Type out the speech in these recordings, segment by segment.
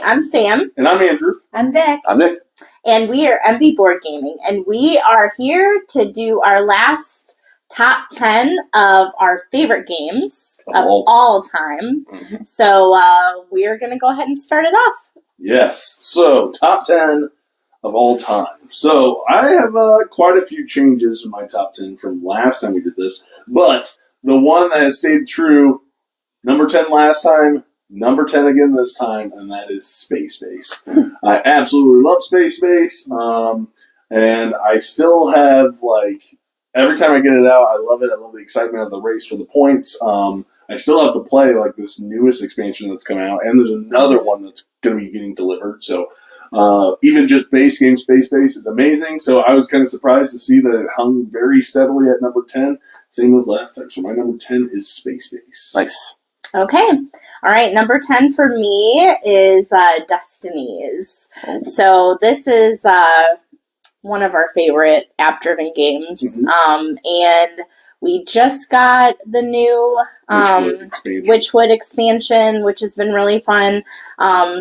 I'm Sam. And I'm Andrew. I'm Vic. I'm Nick. And we are MV Board Gaming. And we are here to do our last top 10 of our favorite games of all time. Mm-hmm. So we are going to go ahead and start it off. Yes. So, top 10 of all time. So, I have quite a few changes in my top 10 from last time we did this. But the one that has stayed true, number 10 last time, number 10 again this time, and that is Space Base. I absolutely love Space Base. And I still have, every time I get it out, I love it. I love the excitement of the race for the points. I still have to play, this newest expansion that's coming out, and there's another one that's going to be getting delivered. So, even just base game Space Base is amazing. So I was kind of surprised to see that it hung very steadily at number 10, same as last time. So my number 10 is Space Base. Nice. Okay. All right. Number 10 for me is Destinies. Oh. So this is one of our favorite app-driven games. Mm-hmm. And we just got the new Witchwood expansion, which has been really fun.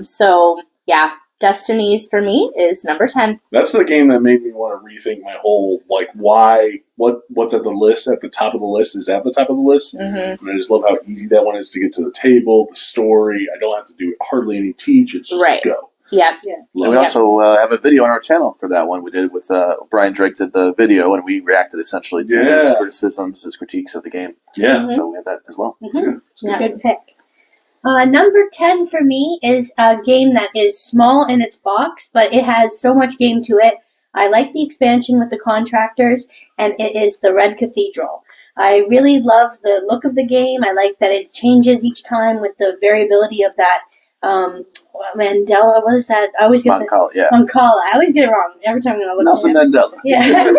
So, yeah, Destinies for me is number 10. That's the game that made me want to rethink my whole, what's at the list, at the top of the list is at the top of the list. Mm-hmm. And I just love how easy that one is to get to the table, the story. I don't have to do hardly any teach. It's just go. Yeah. And we also have a video on our channel for that one. We did it with Brian Drake did the video, and we reacted essentially to his criticisms, his critiques of the game. Yeah. Mm-hmm. So we have that as well. Mm-hmm. Yeah. Good pick. Number 10 for me is a game that is small in its box, but it has so much game to it. I like the expansion with the contractors, and it is the Red Cathedral. I really love the look of the game. I like that it changes each time with the variability of that Mandela, what is that? I always get Mancala, Mancala. I always get it wrong every time I look Nelson at it. Mandela. Yeah.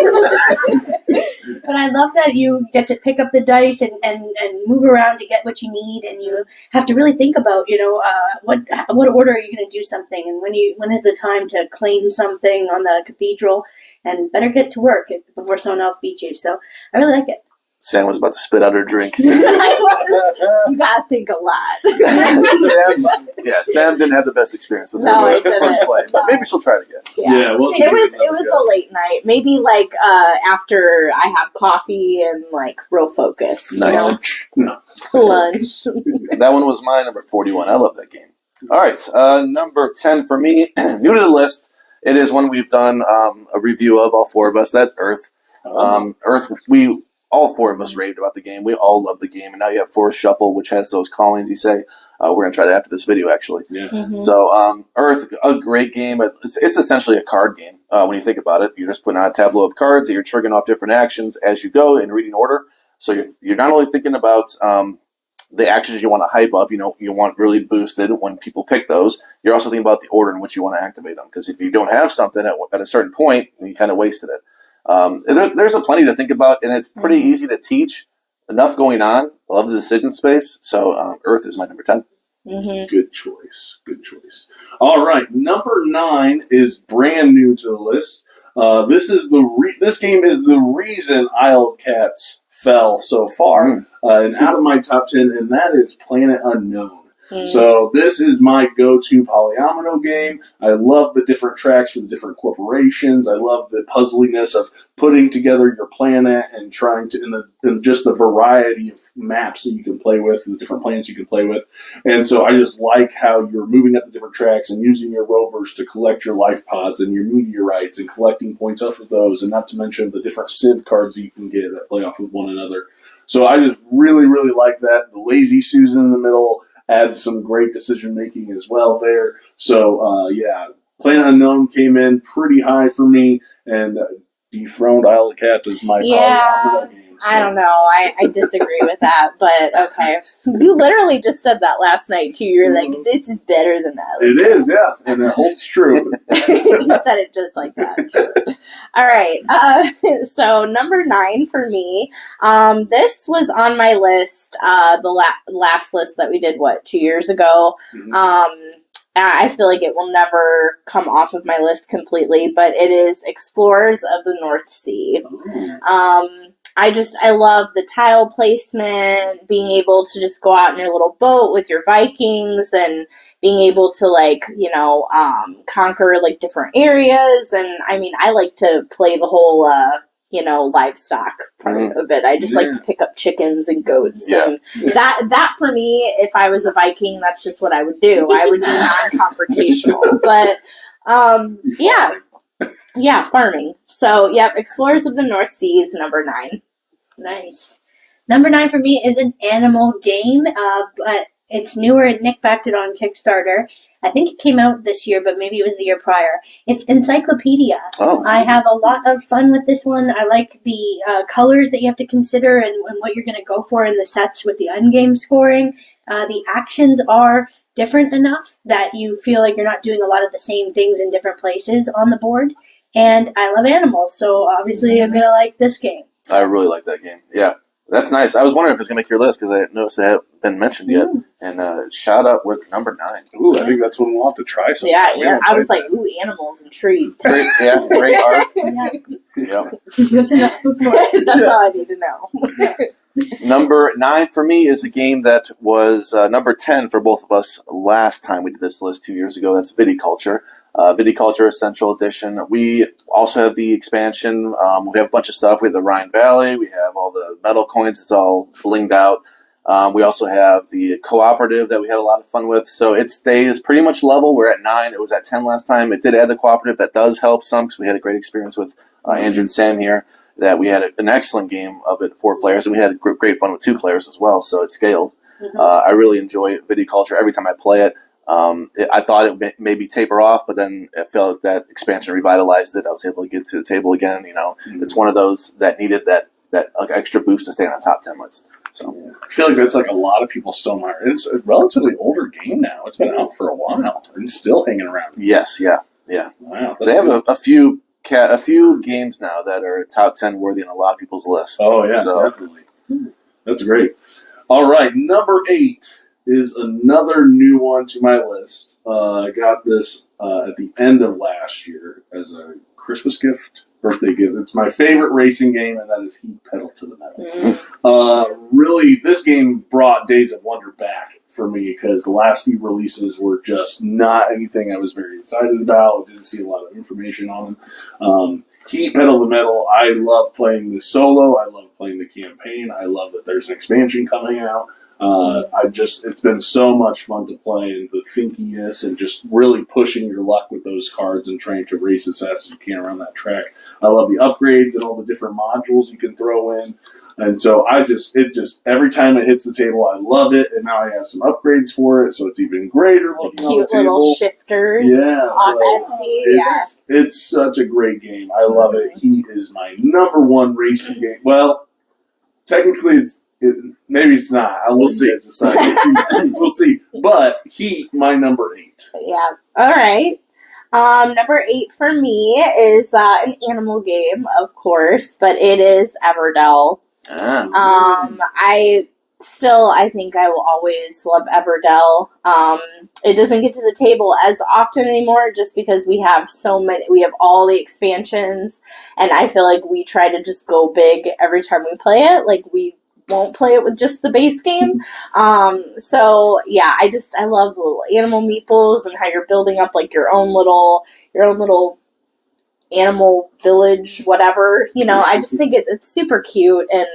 But I love that you get to pick up the dice and move around to get what you need, and you have to really think about, what order are you going to do something, and when is the time to claim something on the cathedral, and better get to work before someone else beats you. So I really like it. Sam was about to spit out her drink. You gotta think a lot. Sam didn't have the best experience with No, her I didn't. first play, but maybe she'll try it again. Yeah, well, it was a late night. Maybe after I have coffee and real focus. Nice. Lunch. That one was my number 41. I love that game. All right, number 10 for me, new to the list. It is one we've done a review of, all four of us. That's Earth. Earth, all four of us raved about the game. We all love the game. And now you have Forest Shuffle, which has those callings, you say. We're going to try that after this video, actually. Yeah. Mm-hmm. So, Earth, a great game. It's essentially a card game when you think about it. You're just putting out a tableau of cards that you're triggering off different actions as you go in reading order. So you're not only thinking about the actions you want to hype up, you want really boosted when people pick those. You're also thinking about the order in which you want to activate them. Because if you don't have something at a certain point, you kind of wasted it. There's a plenty to think about, and it's pretty easy to teach. Enough going on. I love the decision space. So Earth is my number 10. Mm-hmm. Good choice. All right, number 9 is brand new to the list. This game is the reason Isle of Cats fell so far, and out of my top 10, and that is Planet Unknown. So this is my go-to polyomino game. I love the different tracks for the different corporations. I love the puzzliness of putting together your planet and trying to, and just the variety of maps that you can play with and the different planets you can play with. And so I just like how you're moving up the different tracks and using your rovers to collect your life pods and your meteorites and collecting points off of those, and not to mention the different Civ cards that you can get that play off of one another. So I just really, really like that. The Lazy Susan in the middle adds some great decision-making as well there. So, Planet Unknown came in pretty high for me, and dethroned Isle of Cats as my polyomino game. So. I don't know. I disagree with that, but okay. You literally just said that last night, too. You're like, this is better than that. It is, yeah, and it holds true. You said it just like that, too. All right. So, number 9 for me. This was on my list, the last list that we did, 2 years ago? Mm-hmm. I feel like it will never come off of my list completely, but it is Explorers of the North Sea. I love the tile placement, being able to just go out in your little boat with your Vikings and being able to conquer like different areas. And I mean, I like to play the whole, livestock part of it. I just like to pick up chickens and goats. Yeah. And that for me, if I was a Viking, that's just what I would do. I would do non-confrontational, but, yeah. Yeah, farming. So, yep, Explorers of the North Seas, number 9. Nice. Number 9 for me is an animal game, but it's newer. Nick backed it on Kickstarter. I think it came out this year, but maybe it was the year prior. It's Encyclopedia. Oh. I have a lot of fun with this one. I like the colors that you have to consider and what you're going to go for in the sets with the endgame scoring. The actions are different enough that you feel like you're not doing a lot of the same things in different places on the board. And I love animals, so obviously I'm going to like this game. I really like that game. Yeah, that's nice. I was wondering if it's going to make your list because I noticed it hadn't been mentioned yet. And Shot Up was number 9. Ooh, I think that's when we'll have to try something. Yeah. I was like, ooh, animals, intrigued. Great art. Yeah. Yep. That's enough. That's all I need to know. Number 9 for me is a game that was number 10 for both of us last time we did this list 2 years ago. That's Viticulture. Viticulture Essential Edition. We also have the expansion. We have a bunch of stuff. We have the Rhine Valley. We have all the metal coins. It's all blinged out. We also have the cooperative that we had a lot of fun with. So it stays pretty much level. We're at 9. It was at 10 last time. It did add the cooperative. That does help some because we had a great experience with Andrew and Sam here. That we had an excellent game of it, 4 players, and we had great fun with 2 players as well. So it scaled. I really enjoy Viticulture every time I play it. I thought it would maybe taper off, but then I felt that expansion revitalized it. I was able to get to the table again. It's one of those that needed that extra boost to stay on the top 10 list. So I feel like that's like a lot of people's Stonemaier. It's a relatively older game now. It's been out for a while and still hanging around. Yes, yeah. Wow, They have a few games now that are top 10 worthy on a lot of people's lists. Oh yeah, So, definitely. That's great. All right, number 8 is another new one to my list. I got this at the end of last year as a Christmas gift, birthday gift. It's my favorite racing game, and that is Heat Pedal to the Metal. Really, this game brought Days of Wonder back for me because the last few releases were just not anything I was very excited about. I didn't see a lot of information on them. Heat Pedal to the Metal, I love playing this solo. I love playing the campaign. I love that there's an expansion coming out. It's been so much fun to play, and the thinkiness and just really pushing your luck with those cards and trying to race as fast as you can around that track. I love the upgrades and all the different modules you can throw in. And so every time it hits the table, I love it. And now I have some upgrades for it, so it's even greater looking on the Cute little table. Yeah, shifters. it's such a great game. I love it. Heat is my number 1 racing game. Well, technically maybe it's not. We'll see. We'll see. But Heat, my number 8. Yeah. All right. Number 8 for me is an animal game, of course, but it is Everdell. I think I will always love Everdell. It doesn't get to the table as often anymore just because we have all the expansions, and I feel like we try to just go big every time we play it. Like, we won't play it with just the base game. So yeah, I love the little animal meeples and how you're building up like your own little animal village, whatever. I just think it's super cute and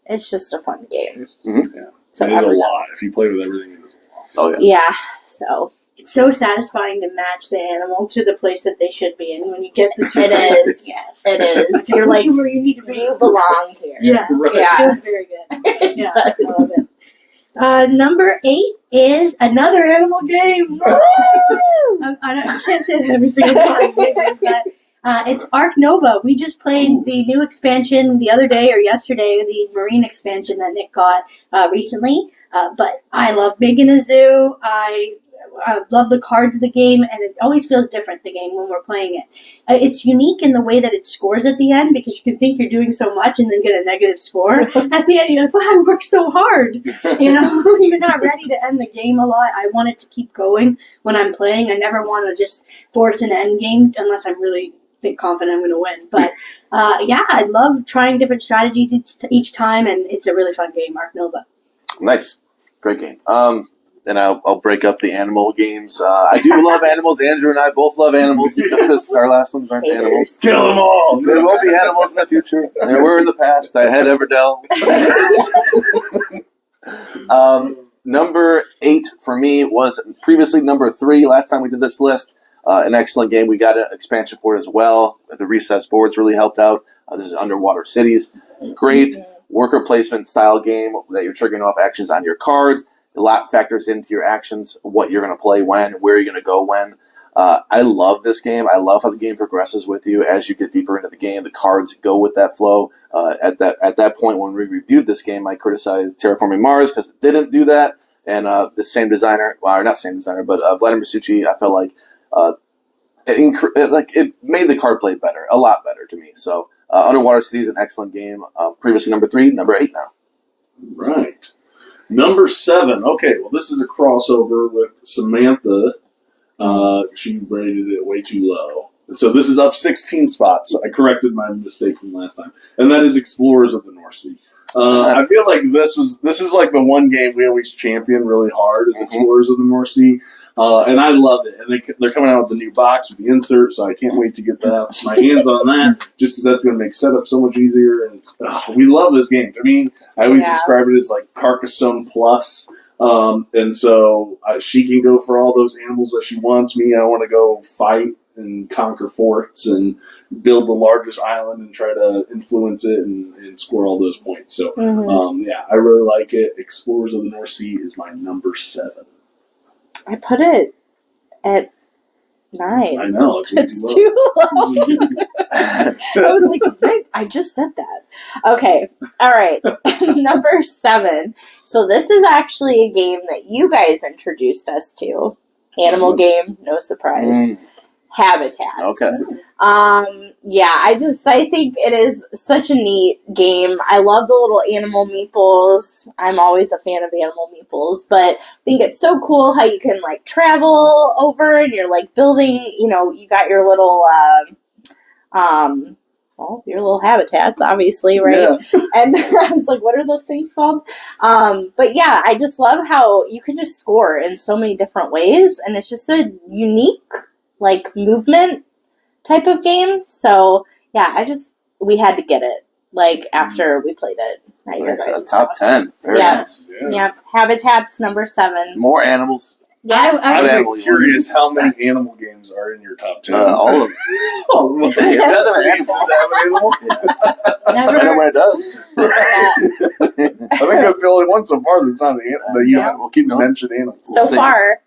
it's just a fun game. Mm-hmm. Yeah. So it is a lot. If you play with everything, it is a lot. Oh yeah. Yeah. So It's so satisfying to match the animal to the place that they should be in when you get the 2. It is. Yes. it is. You're You're like, where you need to be. you belong here. Yes. Right. Yeah. It's very good. It Yeah, does. I love it. Number 8 is another animal game. I can't say that every single time, but it's Ark Nova. We just played the new expansion the other day or yesterday, the Marine expansion that Nick got recently. But I love making a zoo. I love the cards of the game, and it always feels different, the game, when we're playing it. It's unique in the way that it scores at the end, because you can think you're doing so much and then get a negative score. At the end, you're like, wow, I worked so hard. You're not ready to end the game a lot. I want it to keep going when I'm playing. I never want to just force an end game unless I'm really confident I'm going to win. But yeah, I love trying different strategies each time, and it's a really fun game, Ark Nova. Nice. Great game. And I'll break up the animal games. I do love animals. Andrew and I both love animals, just because our last ones aren't Haters. animals. Kill them all. There will be animals in the future. There were in the past. I had Everdell. Number 8 for me was previously number 3 last time we did this list. An excellent game. We got an expansion for it as well. The recessed boards really helped out. This is Underwater Cities. Great worker placement style game that you're triggering off actions on your cards. A lot factors into your actions, what you're going to play when, where you're going to go when. I love this game. I love how the game progresses with you as you get deeper into the game. The cards go with that flow. At that point when we reviewed this game, I criticized Terraforming Mars because it didn't do that. And the same designer, well, not same designer, but Vladimir Suchy, I felt like it made the card play better, a lot better to me. So Underwater City is an excellent game. Previously number 3, number 8 now. Right. Number 7. Okay, well, this is a crossover with Samantha. She rated it way too low. So this is up 16 spots. I corrected my mistake from last time. And that is Explorers of the North Sea. I feel like this is like the one game we always champion really hard is Explorers of the North Sea. And I love it. And they're coming out with a new box with the insert, so I can't wait to get my hands on that, just because that's going to make setup so much easier. And we love this game. I mean, I always describe it as like Carcassonne Plus. And so she can go for all those animals that she wants. Me, I want to go fight and conquer forts and build the largest island and try to influence it and score all those points. So, yeah, I really like it. Explorers of the North Sea is my number 7. I put it at 9. I know. It's too low. I was like, I just said that. Okay. All right. Number 7. So this is actually a game that you guys introduced us to. Animal game, no surprise. Habitats. Okay. Yeah, I think it is such a neat game. I love the little animal meeples. I'm always a fan of animal meeples, but I think it's so cool how you can like travel over and you're like building, you got your little your little habitats, obviously, right? Yeah. And I was like, what are those things called? But yeah, I just love how you can just score in so many different ways, and it's just a unique like movement type of game. So yeah, we had to get it like after we played it. Nice. Top 10. Very nice. Yeah. Habitats number 7. More animals. Yeah, I'm curious how many animal games are in your top 10. All of them. All of them. It doesn't have an animal. I know when it does. I think that's the only one so far that's not that you we'll keep going. mentioned animals. So far.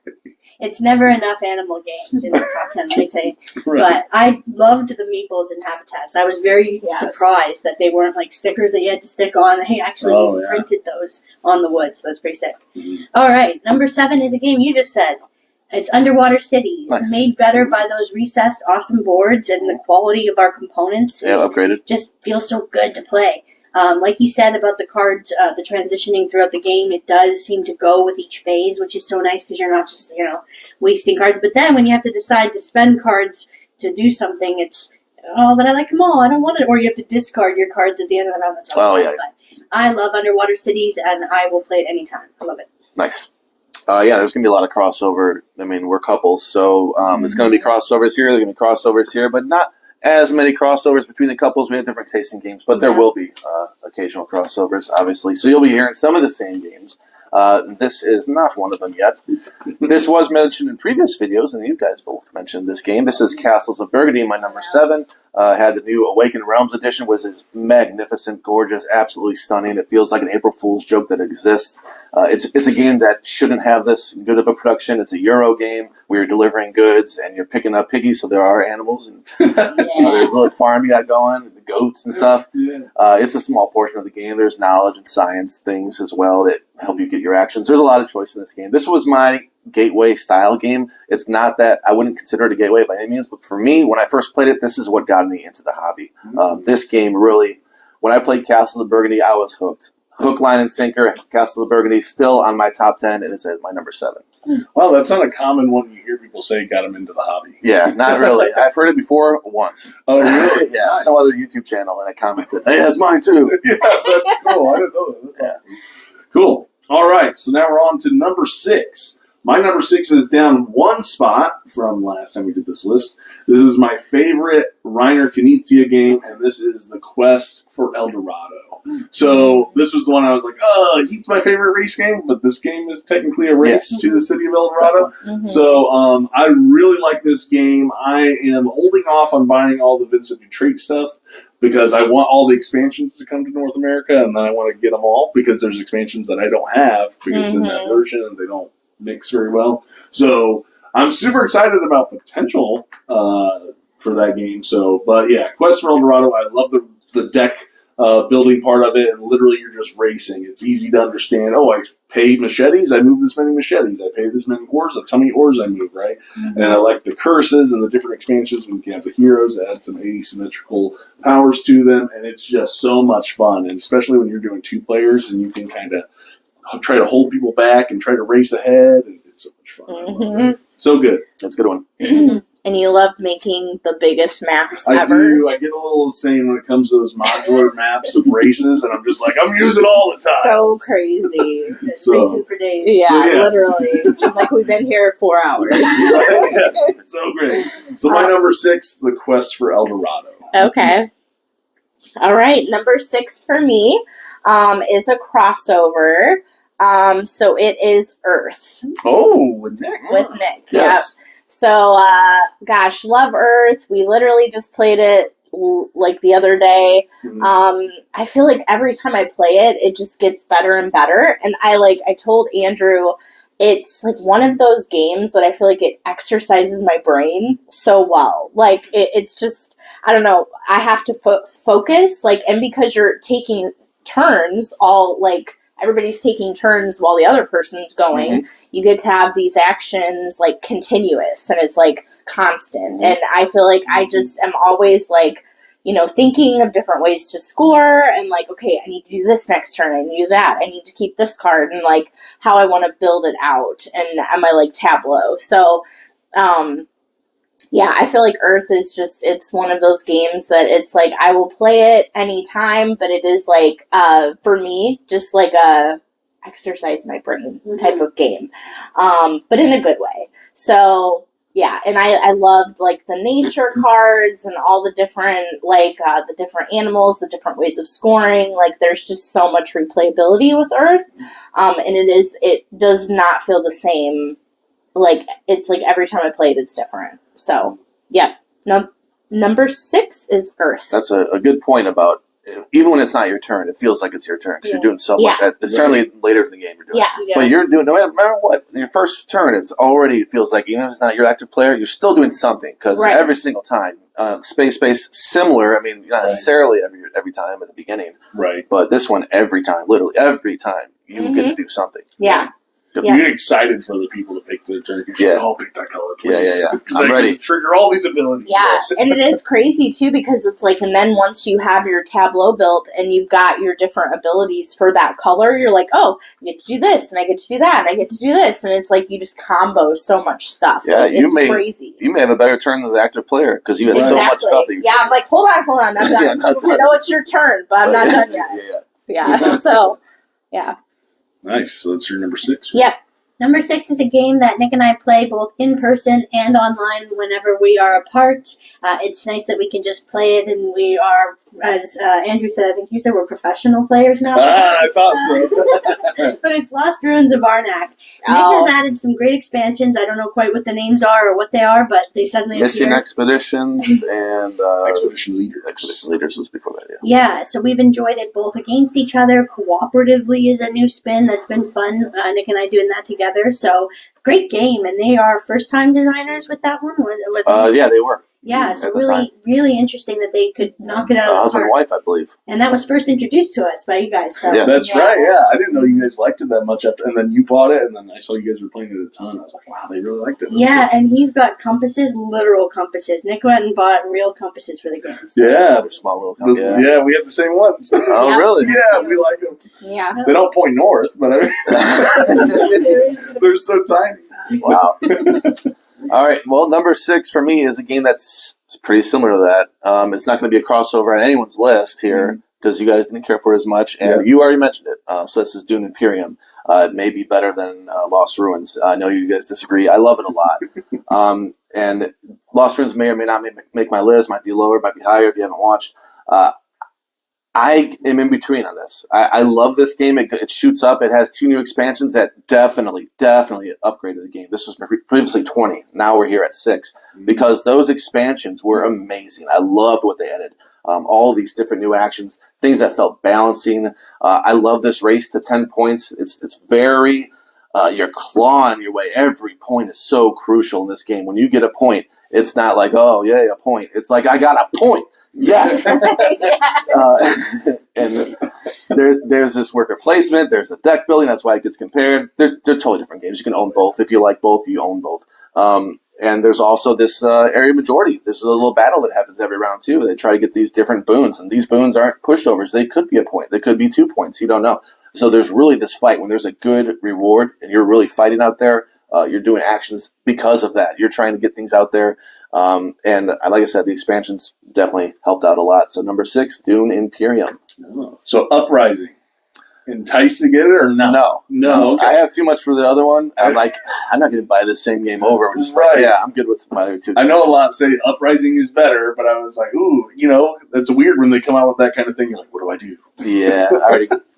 It's never enough animal games in the top 10, they say. Right. But I loved the meeples and habitats. I was very surprised that they weren't like stickers that you had to stick on. They actually printed those on the wood, so that's pretty sick. Mm-hmm. All right, number 7 is a game you just said. It's Underwater Cities, made better by those recessed awesome boards, and the quality of our components upgraded. Just feels so good to play. Like he said about the cards, the transitioning throughout the game, it does seem to go with each phase, which is so nice because you're not just, wasting cards. But then when you have to decide to spend cards to do something, it's, but I like them all. I don't want it. Or you have to discard your cards at the end of the round. That's But I love Underwater Cities, and I will play it anytime. I love it. Nice. There's going to be a lot of crossover. I mean, we're couples, so it's going to be crossovers here. There's going to be crossovers here, but not as many crossovers between the couples. We have different tasting games, but there will be occasional crossovers, obviously. So you'll be hearing some of the same games. This is not one of them yet. This was mentioned in previous videos, and you guys both mentioned this game. This is Castles of Burgundy, my number 7. Had the new Awakened Realms edition, which is magnificent, gorgeous, absolutely stunning. It feels like an April Fool's joke that exists. It's a game that shouldn't have this good of a production. It's a Euro game where you're delivering goods and you're picking up piggies, so there are animals. And there's a little farm you got going, the goats and stuff. It's a small portion of the game. There's knowledge and science things as well that help you get your actions. There's a lot of choice in this game. This was my gateway style game. It's not that I wouldn't consider it a gateway by any means, but for me, when I first played it, this is what got me into the hobby. This game really, when I played Castles of Burgundy, I was hooked. Hook, line, and sinker. Castles of Burgundy still on my top 10, and it's at my number 7. Well, that's not a common one you hear people say got them into the hobby. Yeah, not really. I've heard it before once. Oh, really? Yeah, some other YouTube channel, and I commented, "Hey, that's mine too." Yeah, that's cool. I didn't know that. That's awesome. Cool. All right, so now we're on to number 6. My number 6 is down one spot from last time we did this list. This is my favorite Reiner Knizia game, and this is The Quest for El Dorado. So this was the one I was like, oh, Heat's my favorite race game, but this game is technically a race to the city of El Dorado. Mhm. So I really like this game. I am holding off on buying all the Vincent Dutrait stuff because I want all the expansions to come to North America, and then I want to get them all because there's expansions that I don't have because in that version and they don't mix very well. So I'm super excited about potential for that game. So, but yeah, Quest for El Dorado. I love the deck building part of it, and literally you're just racing. It's easy to understand. Oh, I pay machetes. I move this many machetes. I pay this many ores. That's how many ores I move, right? And I like the curses and the different expansions when you can have the heroes add some asymmetrical powers to them, and it's just so much fun. And especially when you're doing 2 players and you can kind of try to hold people back and try to race ahead, and it's so much fun. I love it. So good. That's a good one. And you love making the biggest maps I ever. do. I get a little insane when it comes to those modular maps of races, and I'm just like, I'm using all the time. So crazy. Just So- racing for days. Yeah, So, yes. literally. I'm like, we've been here 4 hours. Yes, it's so great. So my number 6, The Quest for El Dorado. Okay. All right. Number 6 for me is a crossover. So it is Earth Oh, with Nick. with Nick. Yes. Yep. So, gosh, love Earth. We literally just played it like the other day. I feel like every time I play it, it just gets better and better. And I told Andrew, it's like one of those games that I feel like it exercises my brain so well. Like it's just, I don't know, I have to focus, like, and because you're taking turns, everybody's taking turns while the other person's going, you get to have these actions like continuous, and it's like constant. And I feel like I just am always like, thinking of different ways to score, and like, okay, I need to do this next turn, I need to do that, I need to keep this card, and like how I want to build it out, and my like tableau. So, yeah, I feel like Earth is just, it's one of those games that it's like, I will play it anytime, but it is like, for me, just like a exercise my brain type of game, but in a good way. So, yeah, and I loved like the nature cards and all the different, like, the different animals, the different ways of scoring. Like, there's just so much replayability with Earth, and it does not feel the same. Like, it's like every time I play it, it's different. So, yeah. Number 6 is Earth. That's a good point about, even when it's not your turn, it feels like it's your turn because you're doing so much. Certainly later in the game you're doing it. But you're doing, no matter what, in your first turn, it feels like, even if it's not your active player, you're still doing something because every single time, space, similar. I mean, not necessarily every time at the beginning. Right. But this one, every time, literally every time, you get to do something. Yeah. You get excited for the people to pick the turn. Yeah. I'll pick that color, please. Yeah. 'Cause I'm I ready. can trigger all these abilities. Yeah, and it is crazy too because it's like, and then once you have your tableau built and you've got your different abilities for that color, you're like, oh, I get to do this, and I get to do that, and I get to do this, and it's like you just combo so much stuff. Yeah, it's crazy. You may have a better turn than the active player because you had so much stuff that you I'm like, hold on, I'm not done. Yeah, not I done. know it's your turn, but I'm not done yet. Yeah, so, yeah. Nice. So that's your number 6. Yep. Number 6 is a game that Nick and I play both in person and online whenever we are apart. It's nice that we can just play it, and we are, as Andrew said, I think you said we're professional players now. I thought so. But it's Lost Ruins of Arnak. Nick has added some great expansions. I don't know quite what the names are or what they are, but they suddenly Missing appear. Expeditions and Expedition Leader. Expedition Leaders was before that, Yeah, so we've enjoyed it both against each other. Cooperatively is a new spin that's been fun. Nick and I doing that together. So great game, and they are first-time designers with that one. Yeah, they were. Yeah, so At the time. really interesting that they could knock it out of the Husband and park. wife, I believe. And that was first introduced to us by you guys. So Yes. That's Yeah. right. Yeah, I didn't know you guys liked it that much. After, and then you bought it, and then I saw you guys were playing it a ton. I was like, wow, they really liked it. That's yeah, good. and he's got compasses, literal compasses. Nick went and bought real compasses for the game. So Yeah. Another small little company. Yeah. Yeah. We have the same ones. Oh, Yeah. really? Yeah, we like them. Yeah. They don't point north, but I mean, they're so tiny. Wow. All right. Well, number 6 for me is a game that's pretty similar to that. It's not going to be a crossover on anyone's list here because you guys didn't care for it as much, and you already mentioned it. So this is Dune Imperium. It may be better than Lost Ruins. I know you guys disagree. I love it a lot. And Lost Ruins may or may not make my list. Might be lower, might be higher if you haven't watched. I am in between on this. I love this game. It shoots up. It has 2 new expansions that definitely upgraded the game. This was previously 20. Now we're here at 6 because those expansions were amazing. I loved what they added. All these different new actions, things that felt balancing. I love this race to 10 points. It's very you're clawing your way. Every point is so crucial in this game. When you get a point, it's not like, oh, yay, a point. It's like, I got a point. Yes. And there's this worker placement. There's a deck building. That's why it gets compared. They're totally different games. You can own both. If you like both, you own both. And there's also this area majority. This is a little battle that happens every round, too. They try to get these different boons. And these boons aren't pushovers. They could be a point. They could be 2 points. You don't know. So there's really this fight. When there's a good reward and you're really fighting out there, you're doing actions because of that. You're trying to get things out there. And like I said, the expansions definitely helped out a lot. So number 6, Dune Imperium. Oh. So Uprising. Enticed to get it or not? No. Okay. I have too much for the other one. I'm like, I'm not going to buy this same game over. We're just Right. like, yeah, I'm good with my other 2. I know a lot say Uprising is better, but I was like, ooh, that's weird when they come out with that kind of thing. You're like, what do I do? Yeah,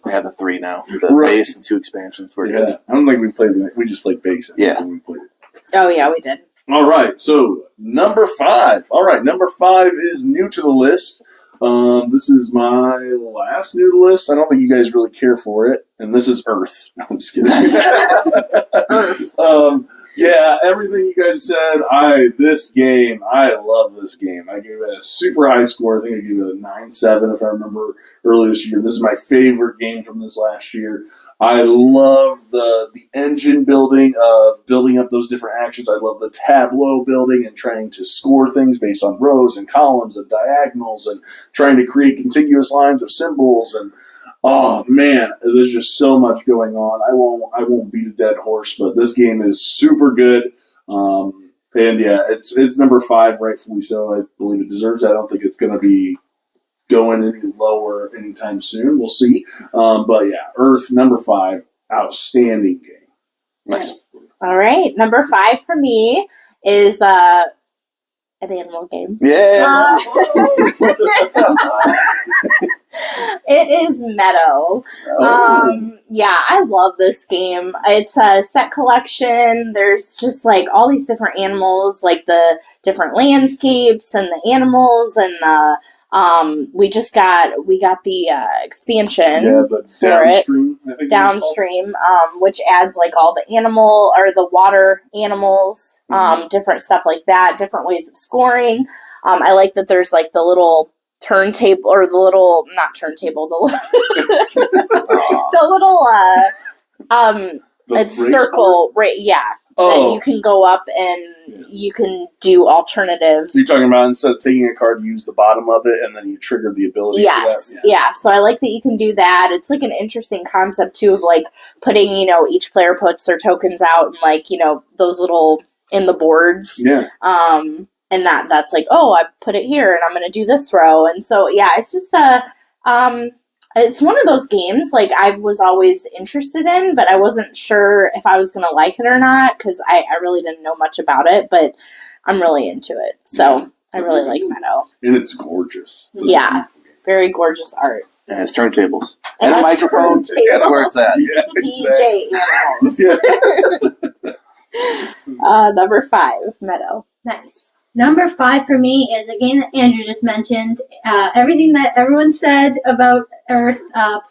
we have the 3 now. The Right. base and 2 expansions. We're good. I don't think we played it. We just played basic. Yeah. When we played it. Oh, yeah, we did. All right, so number 5. All right, number 5 is new to the list. This is my last new to the list. I don't think you guys really care for it, and this is Earth. No, I'm just kidding. Yeah, everything you guys said. I love this game. I gave it a super high score. I think I gave it a 9.7 if I remember earlier this year. This is my favorite game from this last year. I love the engine building of building up those different actions. I love the tableau building and trying to score things based on rows and columns and diagonals and trying to create contiguous lines of symbols. And oh man, there's just so much going on. I won't beat a dead horse, but this game is super good. And yeah, it's number 5, rightfully so. I believe it deserves it. I don't think it's going to be going any lower anytime soon. We'll see. But yeah, Earth, number 5, outstanding game. Nice. All right. Number 5 for me is an animal game. Yeah. It is Meadow. Yeah, I love this game. It's a set collection. There's just like all these different animals, like the different landscapes and the animals and the we got the expansion Yeah, the for downstream. I think it was downstream, which adds like all the animal or the water animals, different stuff like that, different ways of scoring. I like that there's like the little turntable or the little not turntable, the little The it's race circle, right? Yeah, that Oh, you can go up and you can do alternative. you're talking about instead of taking a card, you use the bottom of it, and then you trigger the ability. Yes, For that. yeah. So I like that you can do that. It's like an interesting concept too of like putting, each player puts their tokens out and like, those little in the boards. Yeah. And that's like, oh, I put it here and I'm going to do this row. And so, yeah, it's just it's one of those games like I was always interested in, but I wasn't sure if I was going to like it or not because I really didn't know much about it, but I'm really into it. So I really like Meadow. And it's gorgeous. It's a Yeah. beautiful game. Very gorgeous art. And it's turntables. It And has microphones. turntables. That's where it's at. Yeah, exactly. DJ animals. Number 5, Meadow. Nice. Number 5 for me is a game that Andrew just mentioned. Everything that everyone said about Earth,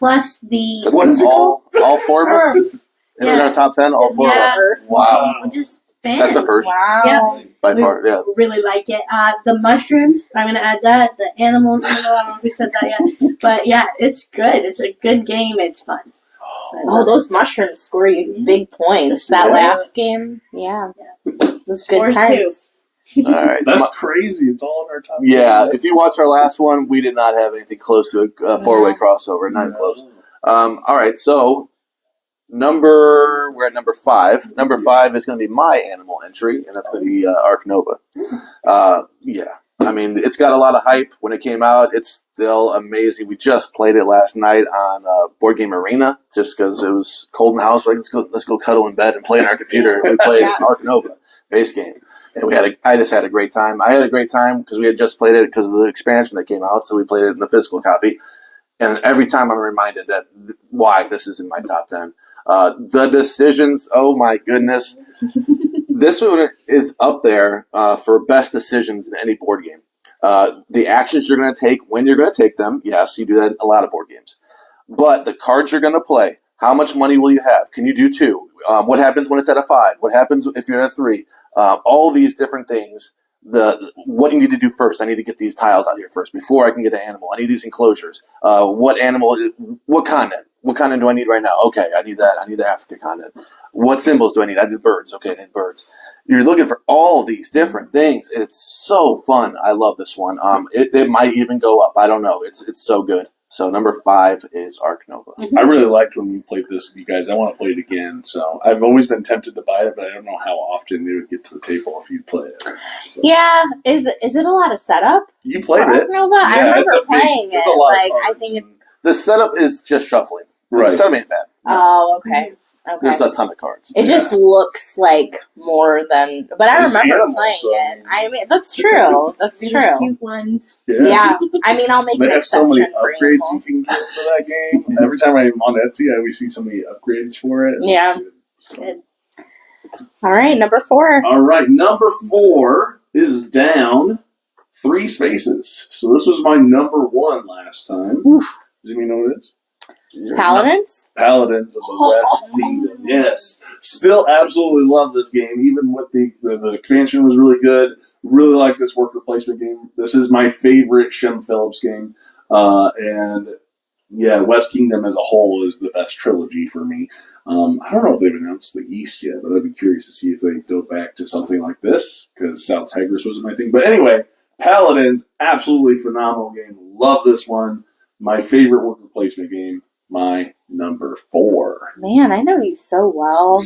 plus the What is all 4 of us? Earth. Is it in our top 10? All 4 of us. Earth. Wow. Just fans. That's a first Wow. by far. Yeah. Really like it. The mushrooms, I'm going to add that. The animals, I don't know if we said that yet. But yeah, it's good. It's a good game. It's fun. Oh, those mushrooms score you big points. That Yeah. last game, yeah. It was good Scores times. All right. That's crazy. It's all in our top. Yeah, if you watch our last one, we did not have anything close to a four-way crossover. Not even close. All right, so we're at number 5. Number 5 is going to be my animal entry, and that's going to be Ark Nova. Yeah, I mean, it's got a lot of hype when it came out. It's still amazing. We just played it last night on Board Game Arena, just because it was cold in the house. We're like, let's go cuddle in bed and play on our computer. We played Ark Nova base game. And I just had a great time. I had a great time because we had just played it because of the expansion that came out, so we played it in the physical copy. And every time I'm reminded that why this is in my top 10. The decisions, oh my goodness. This one is up there for best decisions in any board game. The actions you're going to take, when you're going to take them, yes, you do that in a lot of board games. But the cards you're going to play, how much money will you have? Can you do 2? What happens when it's at a 5? What happens if you're at a 3? All these different things. What you need to do first. I need to get these tiles out of here first before I can get an animal. I need these enclosures. What animal? What continent? What continent do I need right now? Okay, I need that. I need the African continent. What symbols do I need? I need birds. Okay, I need birds. You're looking for all these different things. It's so fun. I love this one. It might even go up. I don't know. It's so good. So number 5 is Ark Nova. I really liked when we played this with you guys. I want to play it again. So I've always been tempted to buy it, but I don't know how often they would get to the table if you play it. So. Yeah, is it a lot of setup? You played for it. Ark Nova? Yeah, I remember it's a big- playing there's it. a lot of Like I cards think. and- The setup is just shuffling. Right. The setup ain't bad. Oh, okay. Okay. There's a ton of cards. It just looks like more than. But I It's remember animals, playing so- it. I mean, that's true. That's These true. are cute ones. Yeah. I mean, I'll make They an have so many exception for upgrades animals. you can get for that game. Every time I'm on Etsy, I always see so many upgrades for it. Yeah. It's good. So- Good. All right, number 4. All right, number 4 is down 3 spaces. So this was my number 1 last time. Oof. Does anybody know what it is? Paladins. Paladins of the West Kingdom. Yes. Still absolutely love this game, even with the expansion was really good. Really like this worker placement game. This is my favorite Shem Phillips game. And yeah, West Kingdom as a whole is the best trilogy for me. I don't know if they've announced the East yet, but I'd be curious to see if they go back to something like this, because South Tigris was my thing. But anyway, Paladins, absolutely phenomenal game. Love this one. My favorite worker placement game. My number 4. Man, I know you so well.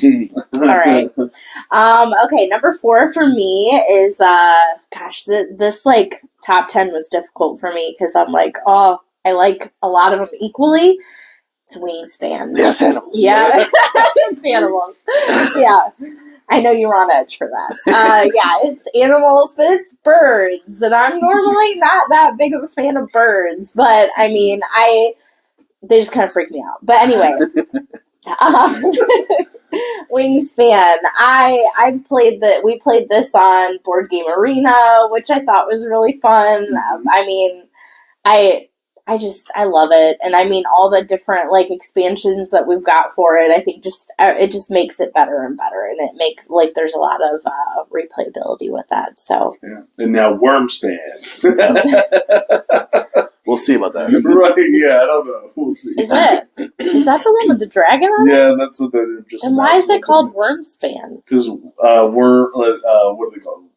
All right. Okay, number 4 for me is this like top 10 was difficult for me because I'm like, oh, I like a lot of them equally. It's Wingspan. Yes, animals. Yeah, it's animals. Yeah, I know you were on edge for that. Yeah, it's animals, but it's birds, and I'm normally not that big of a fan of birds, but I mean, they just kind of freak me out. But anyway, Wingspan. We played this on Board Game Arena, which I thought was really fun. I mean, I love it, and I mean all the different like expansions that we've got for it. I think it just makes it better and better, and it makes like there's a lot of replayability with that. So Yeah. And now Wormspan. We'll see about that. Right, yeah, I don't know. We'll see. is that the one with the dragon on it? Yeah, that's what they just. And why is it called Wormspan? Because what do they call it?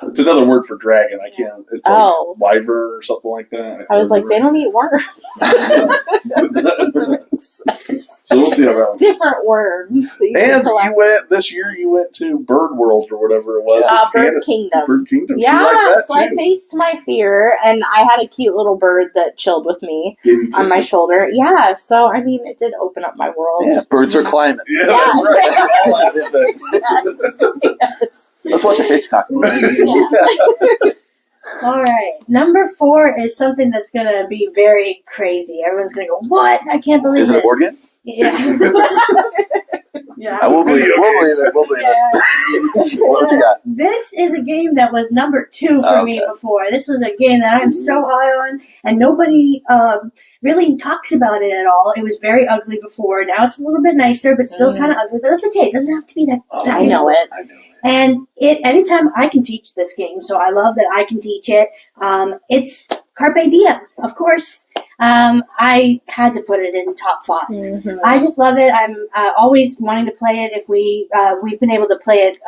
It's another word for dragon. I can't. It's Oh. like wyvern or something like that. I was like, they don't eat worms. Doesn't make sense. So we'll see how that one goes. Different worms. So you can And collect- this year you went to Bird World or whatever it was. in Bird Canada. Kingdom. Bird Kingdom. She Yeah, liked that so I too. faced my fear, and I had a cute little bird that chilled with me Gave you on my kisses. shoulder. Yeah, so I mean, it did open up my world. Yeah, birds are climbing. Yeah, Yeah. that's right. All aspects. Yes. Let's watch a Hitchcock movie. Yeah. All right. Number 4 is something that's going to be very crazy. Everyone's going to go, what? I can't believe Is it this. a board game? Yeah. Yeah. We'll believe it. We'll believe it. What you got? This is a game that was number 2 for me Okay. before. This was a game that I'm so high on, and nobody really talks about it at all. It was very ugly before. Now it's a little bit nicer, but still kind of ugly. But that's okay. It doesn't have to be that. I know it. I know. And anytime I can teach this game, so I love that I can teach it. It's Carpe Diem, of course. I had to put it in top 5. Mhm. I just love it. I'm always wanting to play it. If we've been able to play it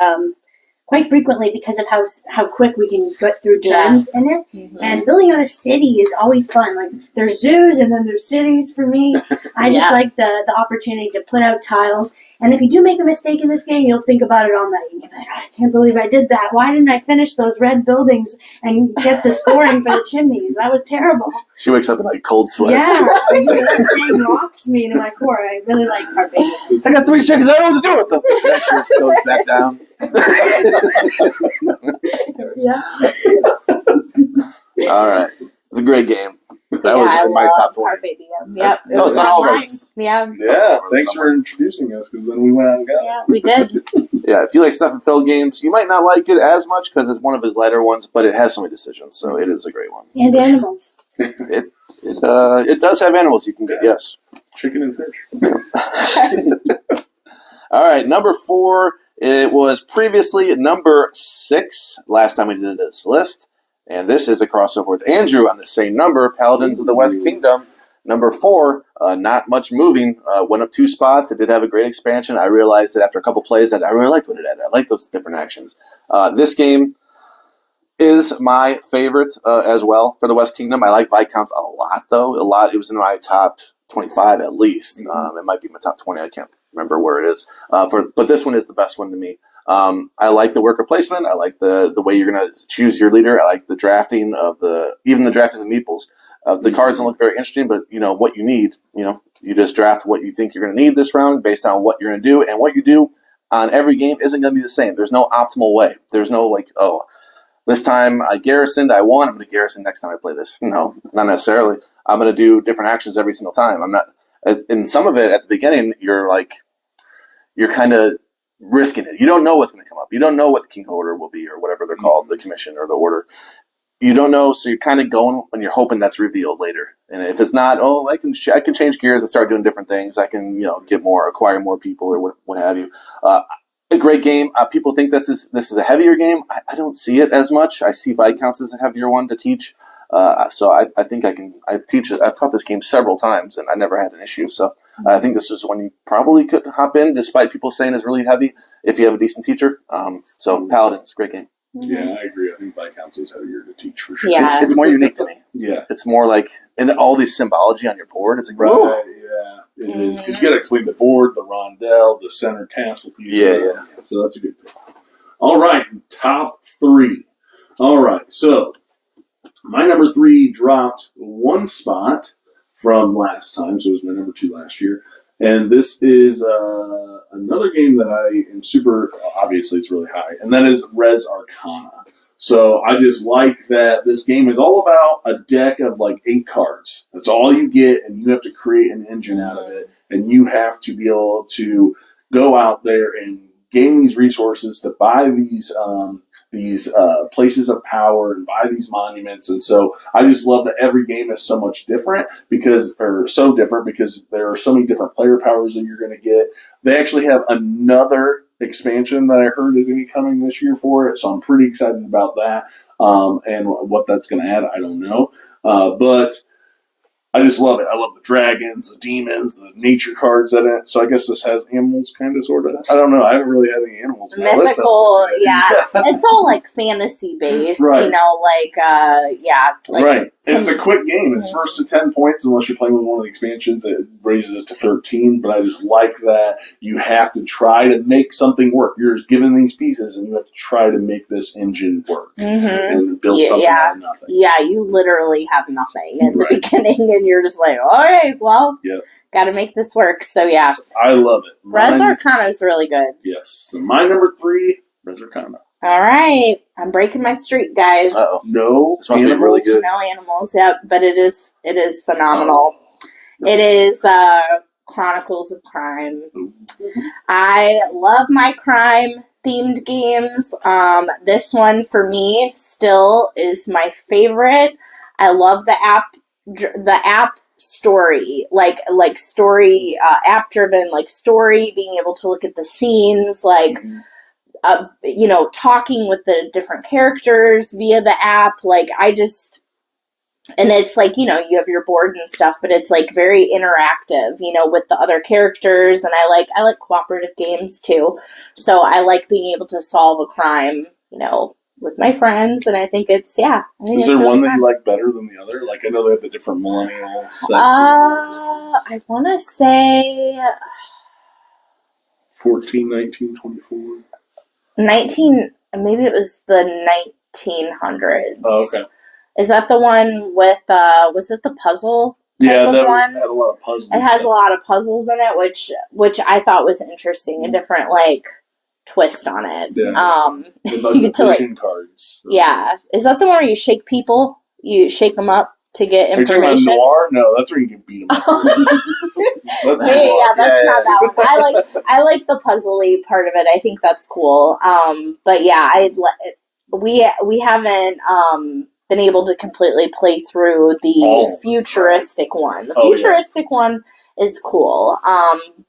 quite frequently because of how quick we can get through turns in it. Mhm. And building out a city is always fun. Like there's zoos and then there's cities for me. I just Yeah. like the opportunity to put out tiles. And if you do make a mistake in this game, you'll think about it all night. You'll be like, I can't believe I did that. Why didn't I finish those red buildings and get the scoring for the chimneys? That was terrible. She wakes up in like cold sweat. Yeah, it rocks me to my core. I really like Carpe Diem. I got 3 chickens. I don't know what to do with them. That shit just goes back down. Yeah. All right, it's a great game. That was I in my love top 20. Carpe Diem. Yep. No, it it's was on all of online. ours. Yeah. Yeah, thanks for introducing us because then we went out and got it. Yeah, we did. Yeah, if you like Stephen Phil games, you might not like it as much because it's one of his lighter ones, but it has so many decisions, so it is a great one. And animals. It does have animals you can get, yes. Chicken and fish. All right, number 4. It was previously number 6 last time we did this list, and this is a crossover with Andrew on the same number, Paladins of the West Kingdom. Number 4, not much moving, went up 2 spots. It did have a great expansion. I realized that after a couple plays that I really liked what it had. I like those different actions. This game is my favorite as well for the West Kingdom. I like Viscounts a lot, though. A lot. It was in my top 25 at least. It might be my top 20. I can't remember where it is. But this one is the best one to me. I like the worker placement. I like the way you're going to choose your leader. I like the drafting of the drafting of the meeples. The cards don't look very interesting, but you know what you need. You just draft what you think you're going to need this round based on what you're going to do, and what you do on every game isn't going to be the same. There's no optimal way. There's no like, oh, this time I garrisoned, I won. I'm going to garrison next time I play this. No, not necessarily. I'm going to do different actions every single time. I'm not. In some of it at the beginning, you're kind of risking it. You don't know what's going to come up. You don't know what the king order will be or whatever they're called, the commission or the order. You don't know, so you're kind of going and you're hoping that's revealed later. And if it's not, I can change gears and start doing different things. I can acquire more people or what have you. A great game. People think this is a heavier game. I don't see it as much. I see Viscounts as a heavier one to teach. So I think I can. I've taught this game several times and I never had an issue. So I think this is one you probably could hop in, despite people saying it's really heavy if you have a decent teacher. So Paladins, great game. Yeah, I agree. I think Viscounts is heavier to teach for sure. Yeah. It's more unique to me. Yeah. It's more like, and all these symbology on your board. It's like, Right, whoa. yeah. It is. Because you got to explain the board, the rondelle, the center castle piece. Yeah. So that's a good pick. All right, top 3. All right, so my number 3 dropped 1 spot from last time, so it was my number 2 last year. And this is another game that I am super, obviously it's really high, and that is Res Arcana. So I just like that this game is all about a deck of like 8 cards. That's all you get, and you have to create an engine out of it, and you have to be able to go out there and gain these resources to buy these places of power and buy these monuments. And so I just love that every game is so different because there are so many different player powers that you're going to get. They actually have another expansion that I heard is going to be coming this year for it. So I'm pretty excited about that. And what that's going to add, I don't know. But I just love it. I love the dragons, the demons, the nature cards in it. So I guess this has animals, kind of, sort of. I don't know. I haven't really had any animals. In my list. Mythical, yeah. It's all like fantasy based, Right. Right. And it's a quick game. It's first to 10 points unless you're playing with one of the expansions. It raises it to 13. But I just like that you have to try to make something work. You're just given these pieces and you have to try to make this engine work and build something out of nothing. Yeah, you literally have nothing at the Right. beginning and you're just like, all right, well, got to make this work. So yeah, I love it. Res Arcana is really good. Yes. So my number 3, Res Arcana. All right, I'm breaking my streak, guys. Uh-oh. No This must be animals. really good. No animals, yep, but it is phenomenal. It is Chronicles of Crime. I love my crime themed games. This one for me still is my favorite. I love the app story, like story, app driven, like story, being able to look at the scenes, like talking with the different characters via the app. Like, and it's like, you have your board and stuff, but it's like very interactive, with the other characters. And I like cooperative games too. So I like being able to solve a crime, with my friends. And I think it's, I think Is it's there really one that fun. you like better than the other? Like, I know they have the different millennial sets. I want to say 14, 19, 24. 19, maybe it was the 1900s. Oh, okay. Is that the one with, was it the puzzle Yeah, type of that one? had a lot of puzzles. It has a lot of puzzles in it, which I thought was interesting, a different, twist on it. Yeah. You get to, vision cards. yeah. Is that the one where you shake people? You shake them up to get Are you talking information? about Noir? No, that's where you can beat them up. That's Yeah, Noir. that's not that one. I like the puzzly part of it. I think that's cool. But yeah, we haven't been able to completely play through the futuristic one. The futuristic one is cool.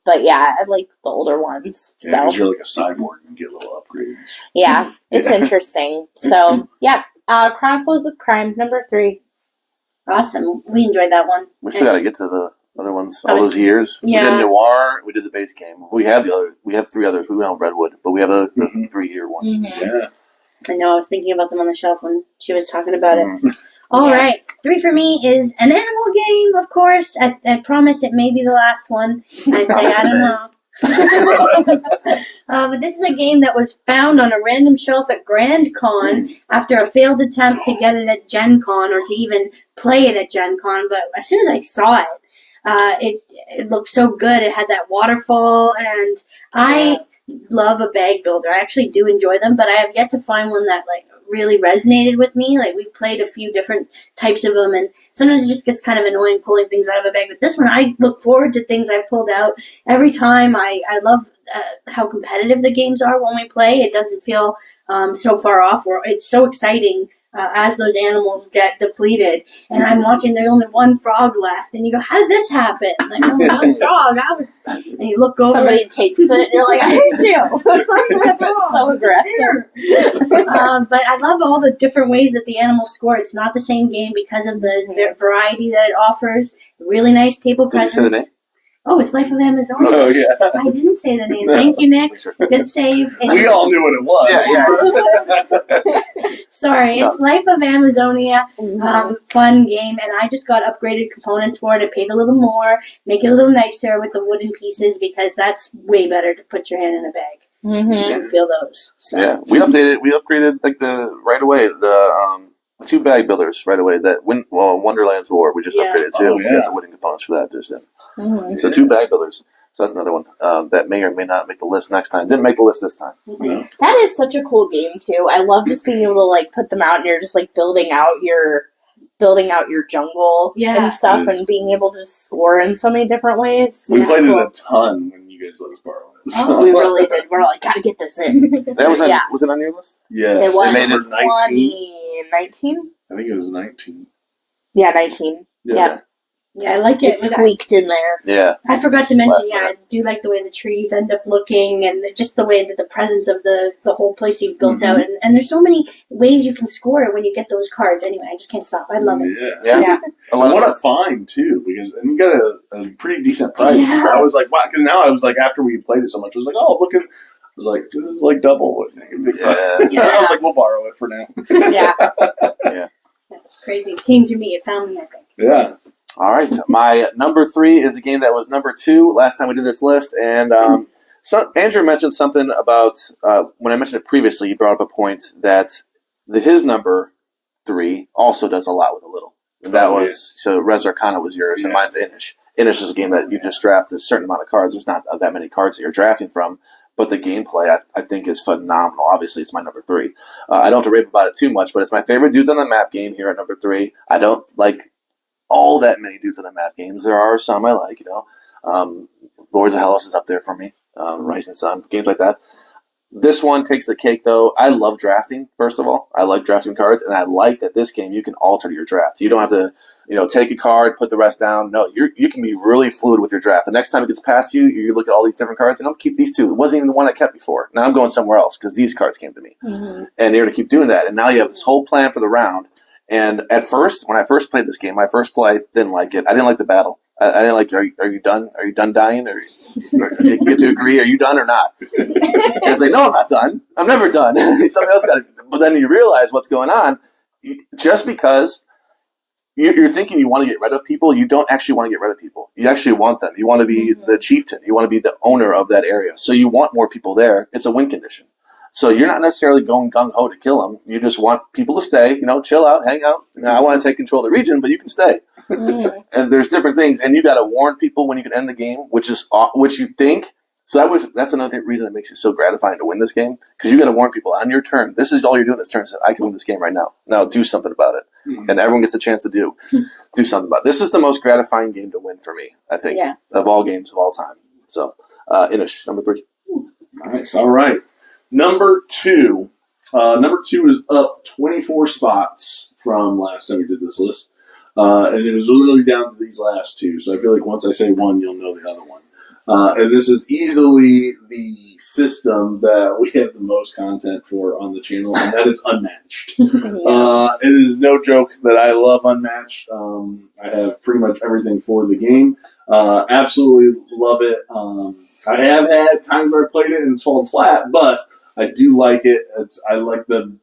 But yeah, I like the older ones. Yeah, So 'cause you're like a cyborg and get little upgrades. yeah, it's interesting. So yeah, Chronicles of Crime #3. Awesome. We enjoyed that one. We still got to get to the other ones. I All was- those years. yeah. We did Noir. We did the base game. We have the other. We have 3 others. We went on Redwood, but we have the Mhm. 3-year ones. Yeah. I know, I was thinking about them on the shelf when she was talking about it. Mm. All Yeah. right, 3 for me is an animal game, of course. I promise it may be the last one. I say, I don't know. But this is a game that was found on a random shelf at Grand Con after a failed attempt to get it at Gen Con or to even play it at Gen Con. But as soon as I saw it, it looked so good. It had that waterfall, and I love a bag builder. I actually do enjoy them, but I have yet to find one that really resonated with me. Like, we've played a few different types of them, and sometimes it just gets kind of annoying pulling things out of a bag. But this one, I look forward to things I pulled out every time. I love how competitive the games are when we play. It doesn't feel so far off, or it's so exciting as those animals get depleted. And I'm watching, there's only one frog left, and you go, how did this happen? Like, oh, one frog. And you look over. Somebody takes it, and you're like, I hate you. It's so aggressive. But I love all the different ways that the animals score. It's not the same game because of the variety that it offers. Really nice table Did you say the presence. name? Oh, it's Life of Amazonia. Oh, yeah. I didn't say the name. Thank you, Nick. Good save. We all knew what it was. Sorry, it's Life of Amazonia. Mhm. Fun game, and I just got upgraded components for it. I paid a little more, make it a little nicer with the wooden pieces because that's way better to put your hand in a bag Mhm. and feel those. So. Yeah, we upgraded right away the 2 bag builders right away. That Wonderland's War we just Yeah. upgraded too. Oh, We yeah. got the wooden components for that just then. Mhm. So 2 bag builders. So that's another one that may or may not make the list next time. Didn't make the list this time. No. That is such a cool game too. I love just being able to put them out and you're just building out your jungle Yeah. and stuff It is. and being able to score in so many different ways. We That's played cool. it a ton when you guys let us borrow it. Oh, we really did. We're like, gotta get this in. That was Yeah. was it on your list? Yes. It was made it 2019. I think it was 19. Yeah, 19. Yeah. Yeah, I like It it. squeaked in there. Yeah. I forgot to mention, Last I minute. do like the way the trees end up looking and just the way that the presence of the whole place you've built out. And there's so many ways you can score it when you get those cards. Anyway, I just can't stop. I love it. Yeah. Yeah. Yeah. A lot And what of a find too, because and you got a pretty decent price. Yeah. I was like, wow, because now I was like, after we played it so much, I was like, oh, look at, I was like, this is like double what big Yeah. price. Yeah. I was like, we'll borrow it for now. Yeah. That's crazy. It came to me. It found me, I think. Yeah. All right, my number 3 is a game that was number 2 last time we did this list, and Andrew mentioned something about when I mentioned it previously. He brought up a point that his number 3 also does a lot with a little. And that Oh, yeah. was so Res Arcana was yours, and Yeah. mine's Inish. Inish is a game that you just draft a certain amount of cards. There's not that many cards that you're drafting from, but the gameplay I think is phenomenal. Obviously, it's my number 3. I don't have to rave about it too much, but it's my favorite dudes on the map game here at number 3. I don't like all that many dudes on the map games. There are some I like, Lords of Hellas is up there for me. Rising Sun, games like that. This one takes the cake, though. I love drafting, first of all. I like drafting cards, and I like that this game you can alter your draft. You don't have to, take a card, put the rest down. No, you can be really fluid with your draft. The next time it gets past you, you look at all these different cards, and I'm going to keep these two. It wasn't even the one I kept before. Now I'm going somewhere else because these cards came to me. Mm-hmm. And you're going to keep doing that. And now you have this whole plan for the round. And at first, when I first played this game, my first play, didn't like it. I didn't like the battle. I didn't like, are you done? Are you done dying? Or you get to agree, are you done or not? And it's like, no, I'm not done. I'm never done. Somebody else got it. But then you realize what's going on. Just because you're thinking you want to get rid of people, you don't actually want to get rid of people. You actually want them. You want to be the chieftain. You want to be the owner of that area. So you want more people there. It's a win condition. So you're not necessarily going gung-ho to kill them. You just want people to stay, chill out, hang out. I want to take control of the region, but you can stay. And there's different things, and you got to warn people when you can end the game, which you think. So that's another reason that makes it so gratifying to win this game, because you got to warn people on your turn. This is all you're doing this turn. So I can win this game right now. Now do something about it, and everyone gets a chance to do something about it. This is the most gratifying game to win for me, I think, of all games of all time. So, Inish, number 3. Nice. All right. Number 2. Number 2 is up 24 spots from last time we did this list. And it was really down to these last two. So I feel like once I say one, you'll know the other one. And this is easily the system that we have the most content for on the channel, and that is Unmatched. It is no joke that I love Unmatched. I have pretty much everything for the game. Absolutely love it. I have had times where I played it and it's fallen flat, but I do like it. I like the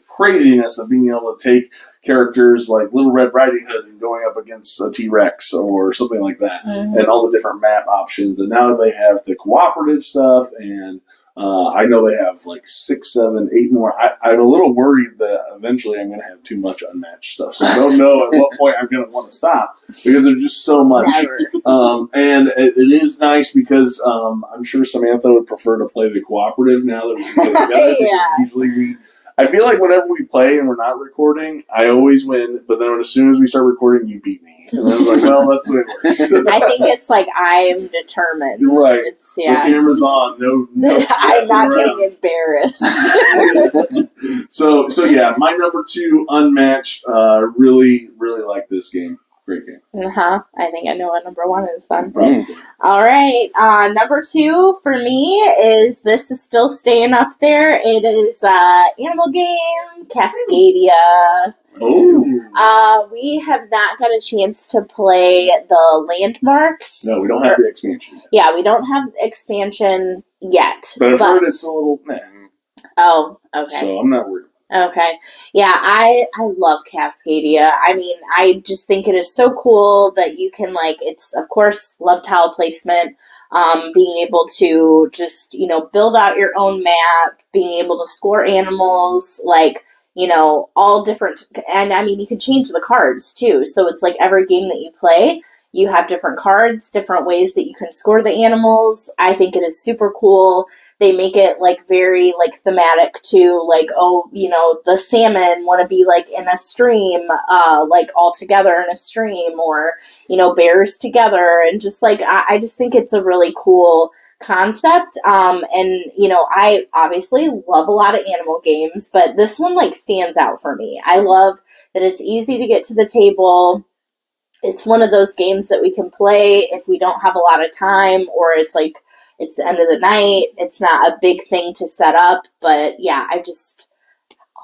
craziness of being able to take characters like Little Red Riding Hood and going up against a T-Rex or something like that, and all the different map options. And now they have the cooperative stuff, and I know they have like 6, 7, 8 more. I'm a little worried that eventually I'm going to have too much Unmatched stuff, so I don't know at what point I'm going to want to stop because there's just so much. And it is nice because I'm sure Samantha would prefer to play the cooperative now that we can play together. Because usually I feel like whenever we play and we're not recording, I always win, but then as soon as we start recording, you beat me. And I was like, well, that's the way it works. I think it's like I'm determined. Right. It's, the camera's on. No I'm not getting embarrassed. So yeah, my number 2, Unmatched. Really, really like this game. Great game. I think I know what number 1 is then. All right. Number 2 for me this is still staying up there. It is animal game, Cascadia. Oh. We have not got a chance to play the landmarks. No, we don't have the expansion. Yeah, we don't have the expansion yet. But I've heard it's a little meh. Oh, okay. So I'm not worried. Okay. Yeah, I love Cascadia. I mean, I just think it is so cool that you can, it's, of course, love tile placement, being able to just, build out your own map, being able to score animals, all different, and I mean, you can change the cards, too. So it's like every game that you play, you have different cards, different ways that you can score the animals. I think it is super cool. They make it very thematic too, the salmon want to be in a stream, all together in a stream, or bears together, and just I just think it's a really cool concept. And I obviously love a lot of animal games, but this one stands out for me. I love that it's easy to get to the table. It's one of those games that we can play if we don't have a lot of time, or it's it's the end of the night. It's not a big thing to set up, but yeah, I just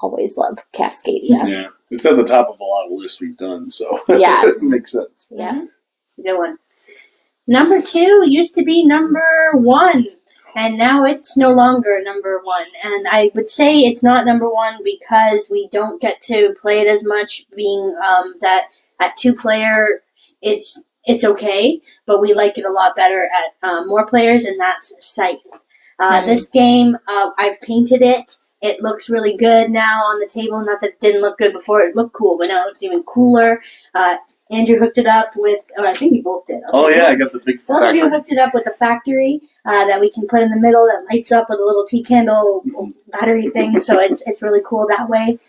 always love Cascadia. Yeah, it's at the top of a lot of lists we've done, so yes. It makes sense. Yeah. Good one. Number 2 used to be number 1, and now it's no longer number 1. And I would say it's not number 1 because we don't get to play it as much, being that at 2-player, it's okay, but we like it a lot better at more players, and that's Scythe. This game, I've painted it. It looks really good now on the table. Not that it didn't look good before. It looked cool, but now it looks even cooler. Andrew hooked it up with, I think we both did. I got the big Both of you hooked it up with a factory that we can put in the middle that lights up with a little tea candle battery thing, so it's really cool that way.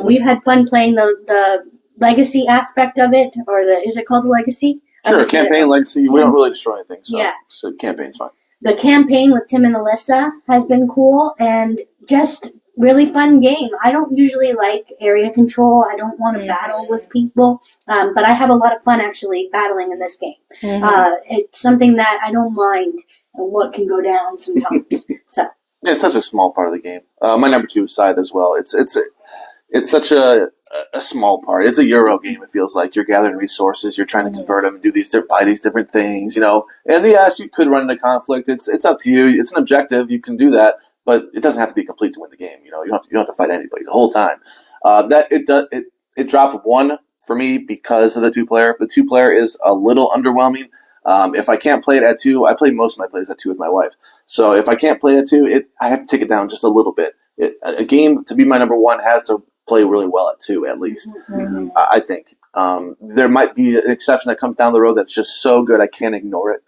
We've had fun playing the legacy aspect of it, or is it called the legacy? Sure, campaign legacy. We don't really destroy anything, so campaign's fine. the campaign with Tim and Alyssa has been cool and just really fun game. I don't usually like area control. I don't want to battle with people, but I have a lot of fun actually battling in this game. It's something that I don't mind what can go down sometimes. So it's such a small part of the game. My number 2 is Scythe as well. It's such a small part. It's a Euro game. It feels like you're gathering resources. You're trying to convert them, buy these different things, And yes, you could run into conflict. It's up to you. It's an objective. You can do that, but it doesn't have to be complete to win the game. You don't have to fight anybody the whole time. It dropped 1 for me because of the 2-player. The 2-player is a little underwhelming. If I can't play it at 2, I play most of my plays at 2 with my wife. So if I can't play at 2, I have to take it down just a little bit. A game to be my number 1 has to play really well at 2 at least. I think there might be an exception that comes down the road that's just so good I can't ignore it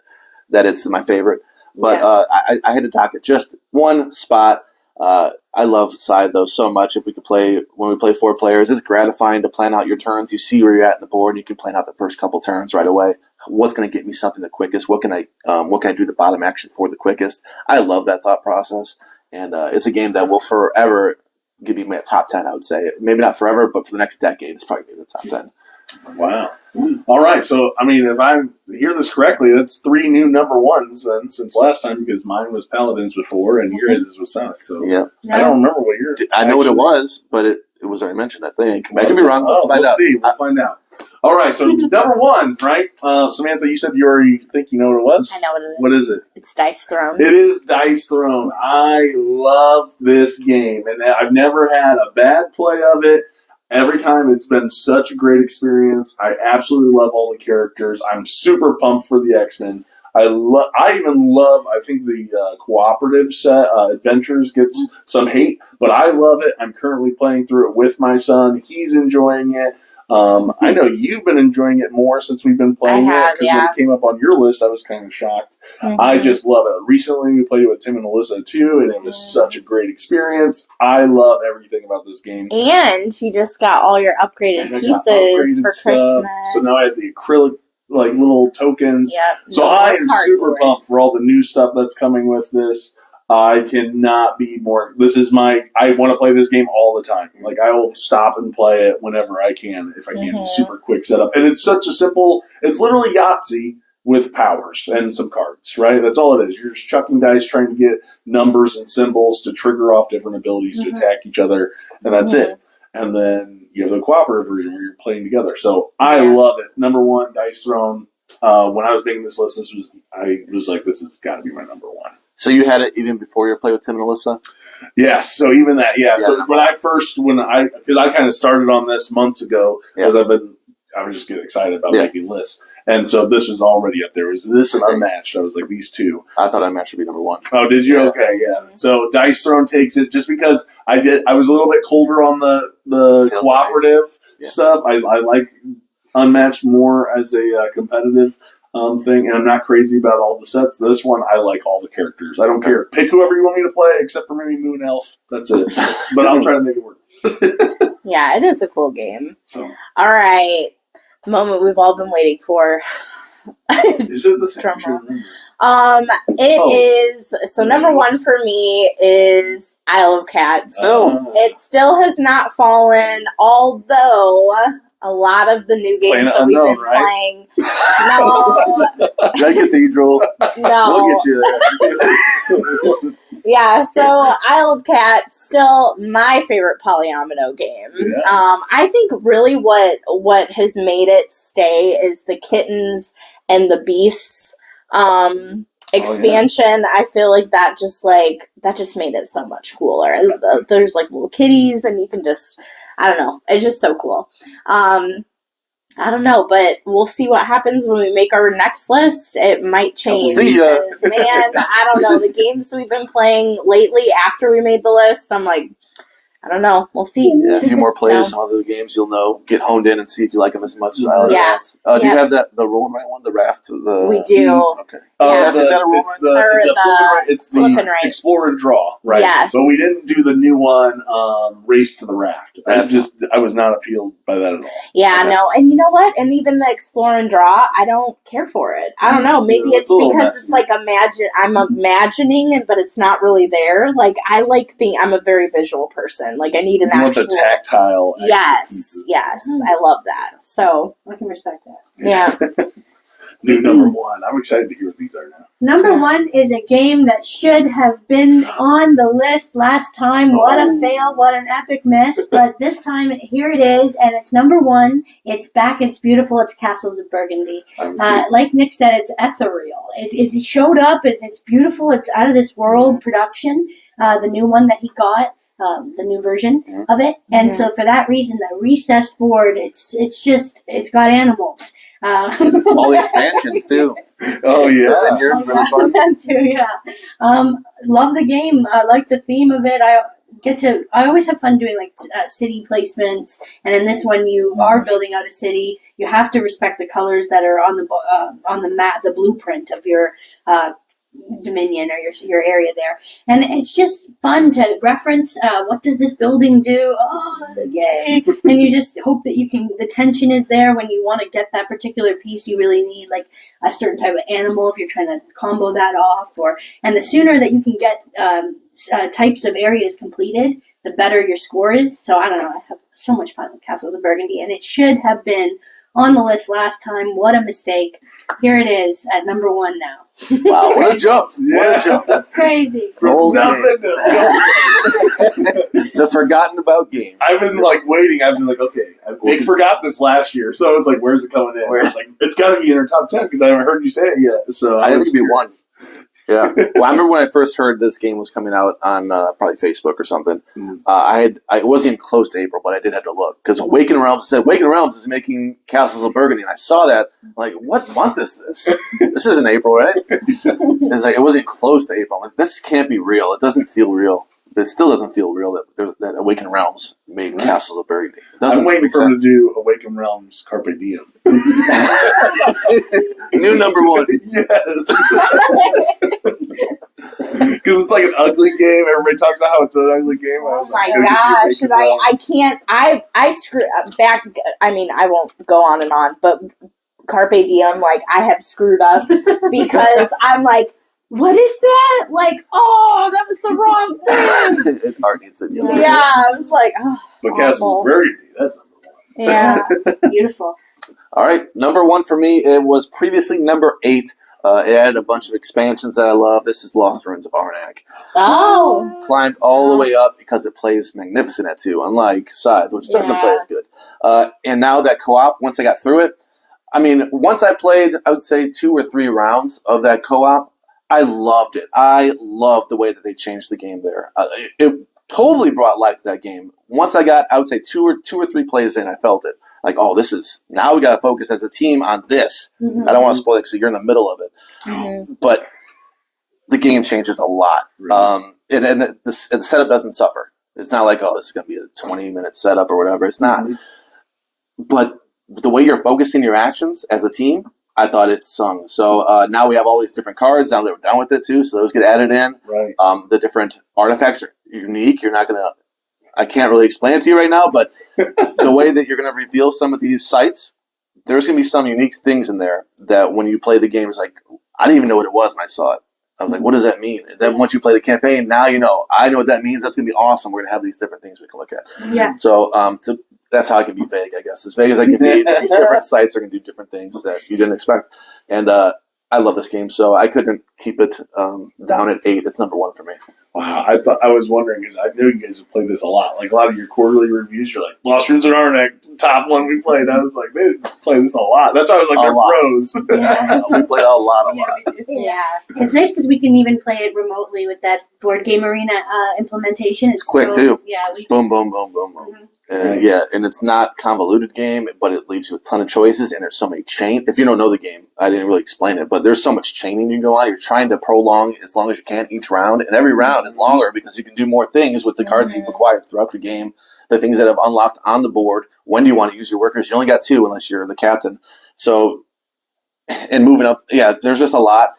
that it's my favorite. But I had to dock it just 1 spot. I love Scythe though so much. If we could play when we play 4 players, it's gratifying to plan out your turns. You see where you're at in the board, and you can plan out the first couple turns right away. What's going to get me something the quickest? What can I do the bottom action for the quickest? I love that thought process, and it's a game that will forever give me my top 10. I would say maybe not forever, but for the next decade, it's probably going to be the top 10. Wow. All right. So, I mean, if I hear this correctly, that's 3 new number 1s then since last time, because mine was Paladins before and yours was Sonic. So yeah. I don't remember what yours. I know what it was, but it was already mentioned, I think. I could be wrong. Let's find out. See. We'll find out. All right. So number 1, right? Samantha, you said you already think you know what it was? I know what it is. What is it? It's Dice Throne. It is Dice Throne. I love this game, and I've never had a bad play of it. Every time it's been such a great experience. I absolutely love all the characters. I'm super pumped for the X-Men. I think the cooperative set, Adventures, gets some hate, but I love it. I'm currently playing through it with my son. He's enjoying it. I know you've been enjoying it more since we've been playing it, because when it came up on your list, I was kind of shocked. I just love it. Recently, we played it with Tim and Alyssa too, and it was such a great experience. I love everything about this game. And you just got all your upgraded pieces for Christmas. So now I have the acrylic little tokens. Yep. So I am super pumped for all the new stuff that's coming with this. I cannot be more. I want to play this game all the time. Like, I will stop and play it whenever I can, if I can. It's super quick setup. And it's such a simple, it's literally Yahtzee with powers and some cards, right? That's all it is. You're just chucking dice, trying to get numbers and symbols to trigger off different abilities to attack each other, and that's it. And then you have the cooperative version where you're playing together. So I love it. Number 1, Dice Throne. When I was making this list, I was like, this has got to be my number 1. So you had it even before you played with Tim and Alyssa? Yes. So even that, So because I kind of started on this months ago, because I was just getting excited about making lists. And so this was already up there. Was this an Unmatched? I was like, these 2. I thought Unmatched would be number 1. Oh, did you? Yeah. Okay, yeah. So Dice Throne takes it just because I was a little bit colder on the cooperative stuff. I like Unmatched more as a competitive thing, and I'm not crazy about all the sets. This one, I like all the characters. I don't care. Pick whoever you want me to play, except for maybe Moon Elf. That's it. But I'll try to make it work. Yeah, it is a cool game. So. All right. The moment we've all been waiting for. Is it the same? So number 1 for me is Isle of Cats. It still has not fallen, although a lot of the new games that we've been playing. No. Red Cathedral. No. We'll get you there. Yeah, so Isle of Cats, still my favorite Polyomino game. Yeah. I think really what has made it stay is the Kittens and the Beasts expansion. I feel like that just made it so much cooler. There's like little kitties, and you can just, I don't know, it's just so cool. I don't know, but we'll see what happens when we make our next list. It might change. See ya. Man, I don't know. The games we've been playing lately after we made the list, I'm like, I don't know. We'll see. Yeah, a few more plays, So- some other games you'll know. Get honed in and see if you like them as much as I like Yeah. that. Do you Yeah. have the roll and write one, the raft? We do. Okay. Yeah. Is that a roll it's and the, Or the the flip and write. It's flip the and write. explore and draw, right? Yes. But we didn't do the new one, Race to the Raft. That's- I was not appealed by that at all. Yeah, Okay. no, and you know what? And even the explore and draw, I don't care for it. I don't know. Maybe Yeah, it's it's a little because it's messy. like I'm imagining it, but it's not really there. Like I like I'm a very visual person. Like I need an You want actual. the tactile. extra Yes, pieces. yes, I love that. So I can respect that. yeah, New number one. I'm excited to hear what these are now. Number Yeah. 1 is a game that should have been on the list last time. What a fail, what an epic miss. But this time, here it is, and it's number 1. It's back, it's beautiful, it's Castles of Burgundy. Like Nick said, it's ethereal. It showed up, it's beautiful, it's out of this world production, the new one that he got. The new version of it, and so for that reason, the recessed board, it's got animals. All the expansions too. Oh yeah. And you're really fun. That too, yeah. Love the game. I like the theme of it. I always have fun doing like city placements, and in this one, you are building out a city. You have to respect the colors that are on the map, the blueprint of your dominion or your area there, and it's just fun to reference what does this building do. Oh yay. And you just hope that the tension is there when you want to get that particular piece. You really need like a certain type of animal if you're trying to combo that off, and the sooner that you can get types of areas completed, the better your score is. So I don't know, I have so much fun with Castles of Burgundy, and it should have been on the list last time. What a mistake. Here it is at number 1 now. Wow, what a jump! What Yeah. a jump! That's crazy. Roll Nothing. It's a forgotten about game. I've been like waiting. I've been like, okay, I forgot this last year, so I was like, where's it coming in? I was like, it's got to be in our top 10 because I haven't heard you say it yet. So I think was it'd be one. curious. Yeah. Well, I remember when I first heard this game was coming out on probably Facebook or something. Mm. I wasn't even close to April, but I did have to look because Awakened Realms said Awakened Realms is making Castles of Burgundy, and I saw that. I'm like, what month is this? This isn't April, right? It's like it wasn't close to April. I'm like, this can't be real. It doesn't feel real. It still doesn't feel real that Awakened Realms made Castles of Burgundy. It doesn't I'm waiting make for him to sense. do Awaken Realms Carpe Diem. New number 1. Yes. Because it's like an ugly game. Everybody talks about how it's an ugly game. I oh was my like, it's gonna be gosh, Awaken and Realms. I can't. I screwed back. I mean, I won't go on and on, but Carpe Diem, like I have screwed up because I'm like, what is that? Like, oh, that was the wrong thing. It art needs to be a little Yeah, I was like, oh, But Castles awful. of Burgundy, that's number 1. Yeah. Beautiful. All right, number 1 for me, it was previously number 8. It had a bunch of expansions that I love. This is Lost Ruins of Arnak. Oh. Climbed all the way up because it plays magnificent at 2, unlike Scythe, which doesn't Yeah. play as good. And now that co-op, once I got through it, I mean, once I played, I would say 2 or 3 rounds of that co-op, I loved it. I loved the way that they changed the game there. It totally brought life to that game. Once I got, I would say 2 or 3 plays in, I felt it. Like, oh, this is, now we got to focus as a team on this. Mhm. I don't want to spoil it because you're in the middle of it. Mhm. But the game changes a lot. Right. And the setup doesn't suffer. It's not like, oh, this is going to be a 20-minute setup or whatever. It's not. But the way you're focusing your actions as a team, I thought it sung. So now we have all these different cards. Now that we're done with it, too. So those get added in. Right. The different artifacts are unique. You're not going to, I can't really explain it to you right now, but the way that you're going to reveal some of these sites, there's going to be some unique things in there that when you play the game, it's like, I didn't even know what it was when I saw it. I was like, what does that mean? And then once you play the campaign, now you know. I know what that means. That's going to be awesome. We're going to have these different things we can look at. Yeah. So that's how I can be vague, I guess. As vague as I can be, these different sites are going to do different things that you didn't expect. And I love this game, so I couldn't keep it down at 8. It's number 1 for me. Wow, I was wondering because I knew you guys have played this a lot. Like a lot of your quarterly reviews, you're like Lost Ruins of Arnak, top one we played. I was like, they play this a lot. That's why I was like, A they're lot. pros. Yeah. We played a lot. Yeah, we do. Yeah. It's nice because we can even play it remotely with that board game arena implementation. It's quick, too. Yeah, we Boom, boom, boom, boom, boom. Yeah, and it's not convoluted game, but it leaves you with a ton of choices, and there's so many If you don't know the game, I didn't really explain it, but there's so much chaining you can go on. You're trying to prolong as long as you can each round, and every round is longer because you can do more things with the cards you've acquired throughout the game, the things that have unlocked on the board. When do you want to use your workers? You only got 2 unless you're the captain. So, and moving up, there's just a lot.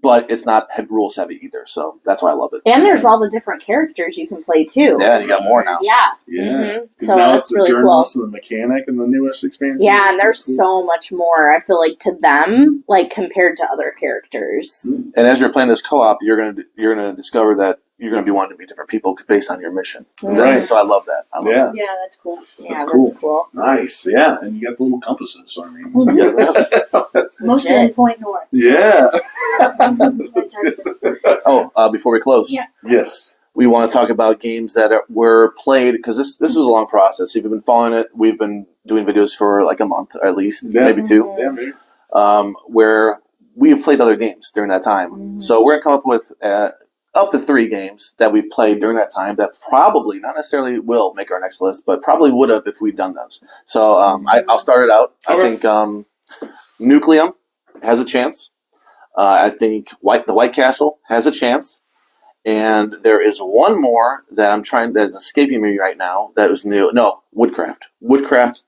But it's not rules heavy either, so that's why I love it. And there's all the different characters you can play too. Yeah, you got more now. Yeah. Yeah. So now that's it's the really cool. journalist and the mechanic in the newest expansion. Yeah, and there's so much more, I feel like, to them, like compared to other characters. And as you're playing this co-op, you're gonna discover that you're gonna be wanting to be different people based on your mission. Right. So I love that. Yeah. Yeah, that's cool. Yeah, That's that's cool. cool. Nice. Yeah, and you got the little compasses. So I mean, Mostly in Point North. yeah. Fantastic. Before we close, Yeah. Yes. we want to talk about games that were played because this was a long process. If you've been following it, we've been doing videos for like a month at least, Yeah. maybe 2. Yeah, maybe. Where we have played other games during that time. So we're going to come up with up to 3 games that we've played during that time that probably, not necessarily will make our next list, but probably would have if we'd done those. So I'll start it out. Okay. I think Nucleum has a chance. I think the White Castle has a chance. And there is one more that is escaping me right now that was new. No, Woodcraft. Woodcraft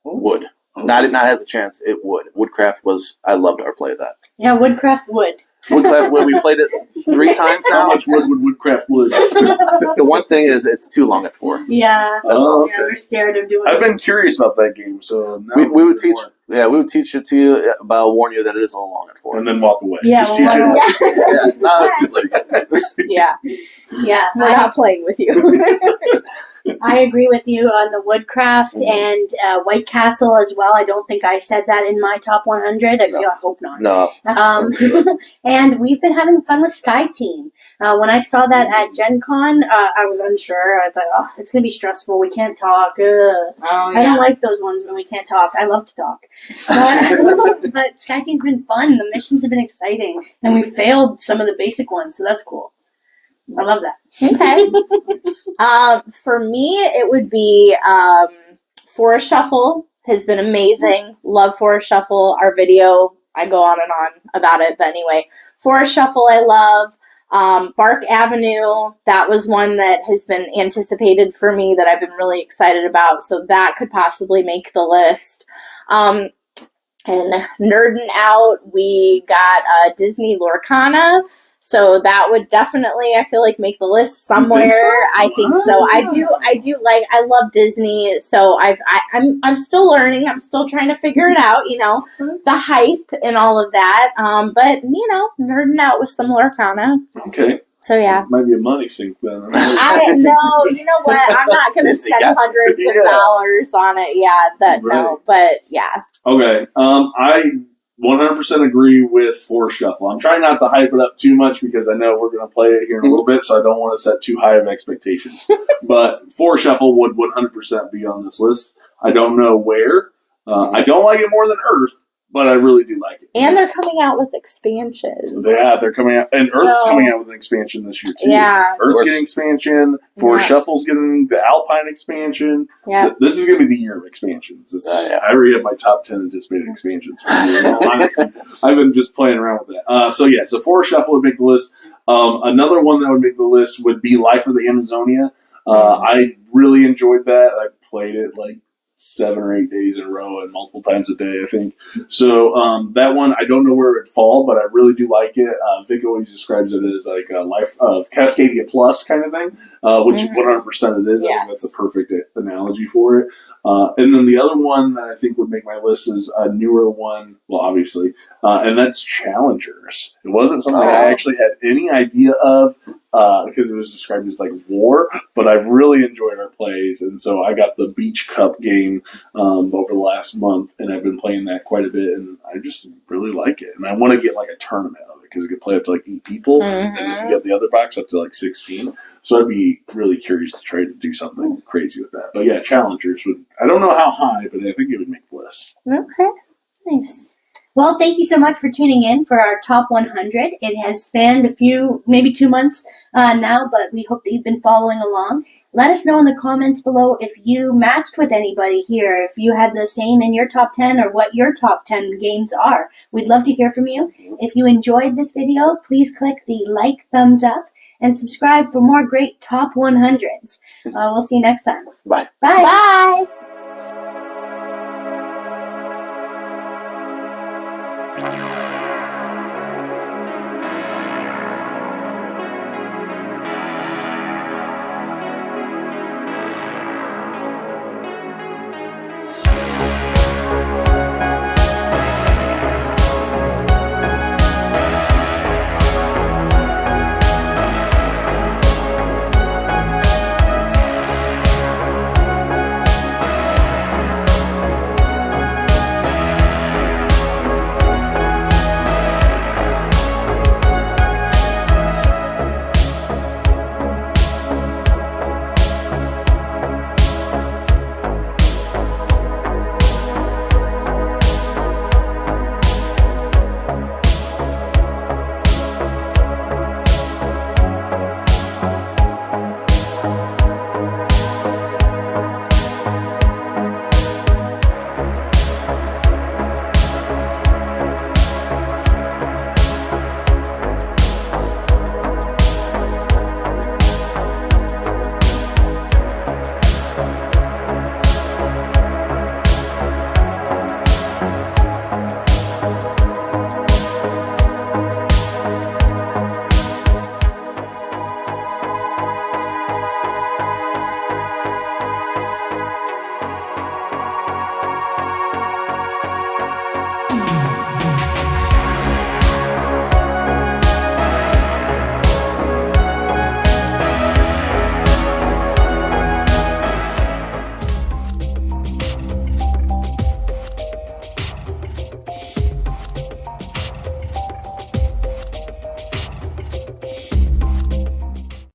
would. Not has a chance. It would. Woodcraft I loved our play of that. Yeah, Woodcraft wood. Woodcraft wood. We played it 3 times How now. much wood would Woodcraft wood? The one thing is it's too long at 4. Yeah. That's all. Yeah, we're scared of doing I've it. been curious about that game, so now We would teach. Yeah, we would teach it to you, but I'll warn you that it is a little long at 4. and then walk away. Yeah, Just well, teach it. Yeah. No, it's too late. Yeah. Yeah, We're not playing with you. I agree with you on the Woodcraft and White Castle as well. I don't think I said that in my top 100. I hope not. No. And we've been having fun with Sky Team. When I saw that at Gen Con, I was unsure. I thought, oh, it's going to be stressful. We can't talk. I don't like those ones when we can't talk. I love to talk. But Sky Team's been fun. The missions have been exciting. And we failed some of the basic ones, so that's cool. I love that. Okay. For me, it would be Forest Shuffle has been amazing. Love Forest Shuffle. Our video, I go on and on about it, but anyway, Forest Shuffle I love. Bark Avenue, that was one that has been anticipated for me that I've been really excited about, so that could possibly make the list. And Nerdin' Out, we got Disney Lorcana. So that would definitely, I feel like, make the list somewhere. You think so? I think so. I do like. I love Disney. So I'm still learning. I'm still trying to figure it out. You know, the hype and all of that. But nerding out with some Lorcana. Okay. So yeah. Might be a money sink then. I know. You know what? I'm not going to Disney spend gotcha. hundreds of dollars on it. Yeah. No. But yeah. Okay. I 100% agree with Forest Shuffle. I'm trying not to hype it up too much because I know we're going to play it here in a little bit, so I don't want to set too high of expectations. But Forest Shuffle would 100% be on this list. I don't know where. I don't like it more than Earth, but I really do like it. And they're coming out with expansions. Yeah, they're coming out. And Earth's So- coming out with an expansion this year, too. Yeah. Earth's getting expansion. Forest Shuffle's getting the Alpine expansion. Yeah. This is going to be the year of expansions. Yeah. I already have my top 10 anticipated expansions. Honestly, I've been just playing around with that. So Forest Shuffle would make the list. Another one that would make the list would be Life of the Amazonia. I really enjoyed that. I played it like 7 or 8 days in a row and multiple times a day, I think. So that one, I don't know where it would fall, but I really do like it. Vic always describes it as like a Life of Cascadia Plus kind of thing, which 100% it is. I Yes. think that's a perfect analogy for it. And then the other one that I think would make my list is a newer one, well, obviously, and that's Challengers. It wasn't something I actually had any idea of because it was described as like war, but I really enjoyed our plays, and so I got the Beach Cup game over the last month, and I've been playing that quite a bit, and I just really like it, and I want to get like a tournament of it because it could play up to like 8 people, and if you get the other box up to like 16. So I'd be really curious to try to do something crazy with that. But yeah, Challengers would, I don't know how high, but I think it would make the list. Okay. Nice. Well, thank you so much for tuning in for our top 100. It has spanned maybe 2 months now, but we hope that you've been following along. Let us know in the comments below if you matched with anybody here, if you had the same in your top 10 or what your top 10 games are. We'd love to hear from you. If you enjoyed this video, please click the like, thumbs up, and subscribe for more great top 100s. We'll see you next time. Bye. Bye. Bye.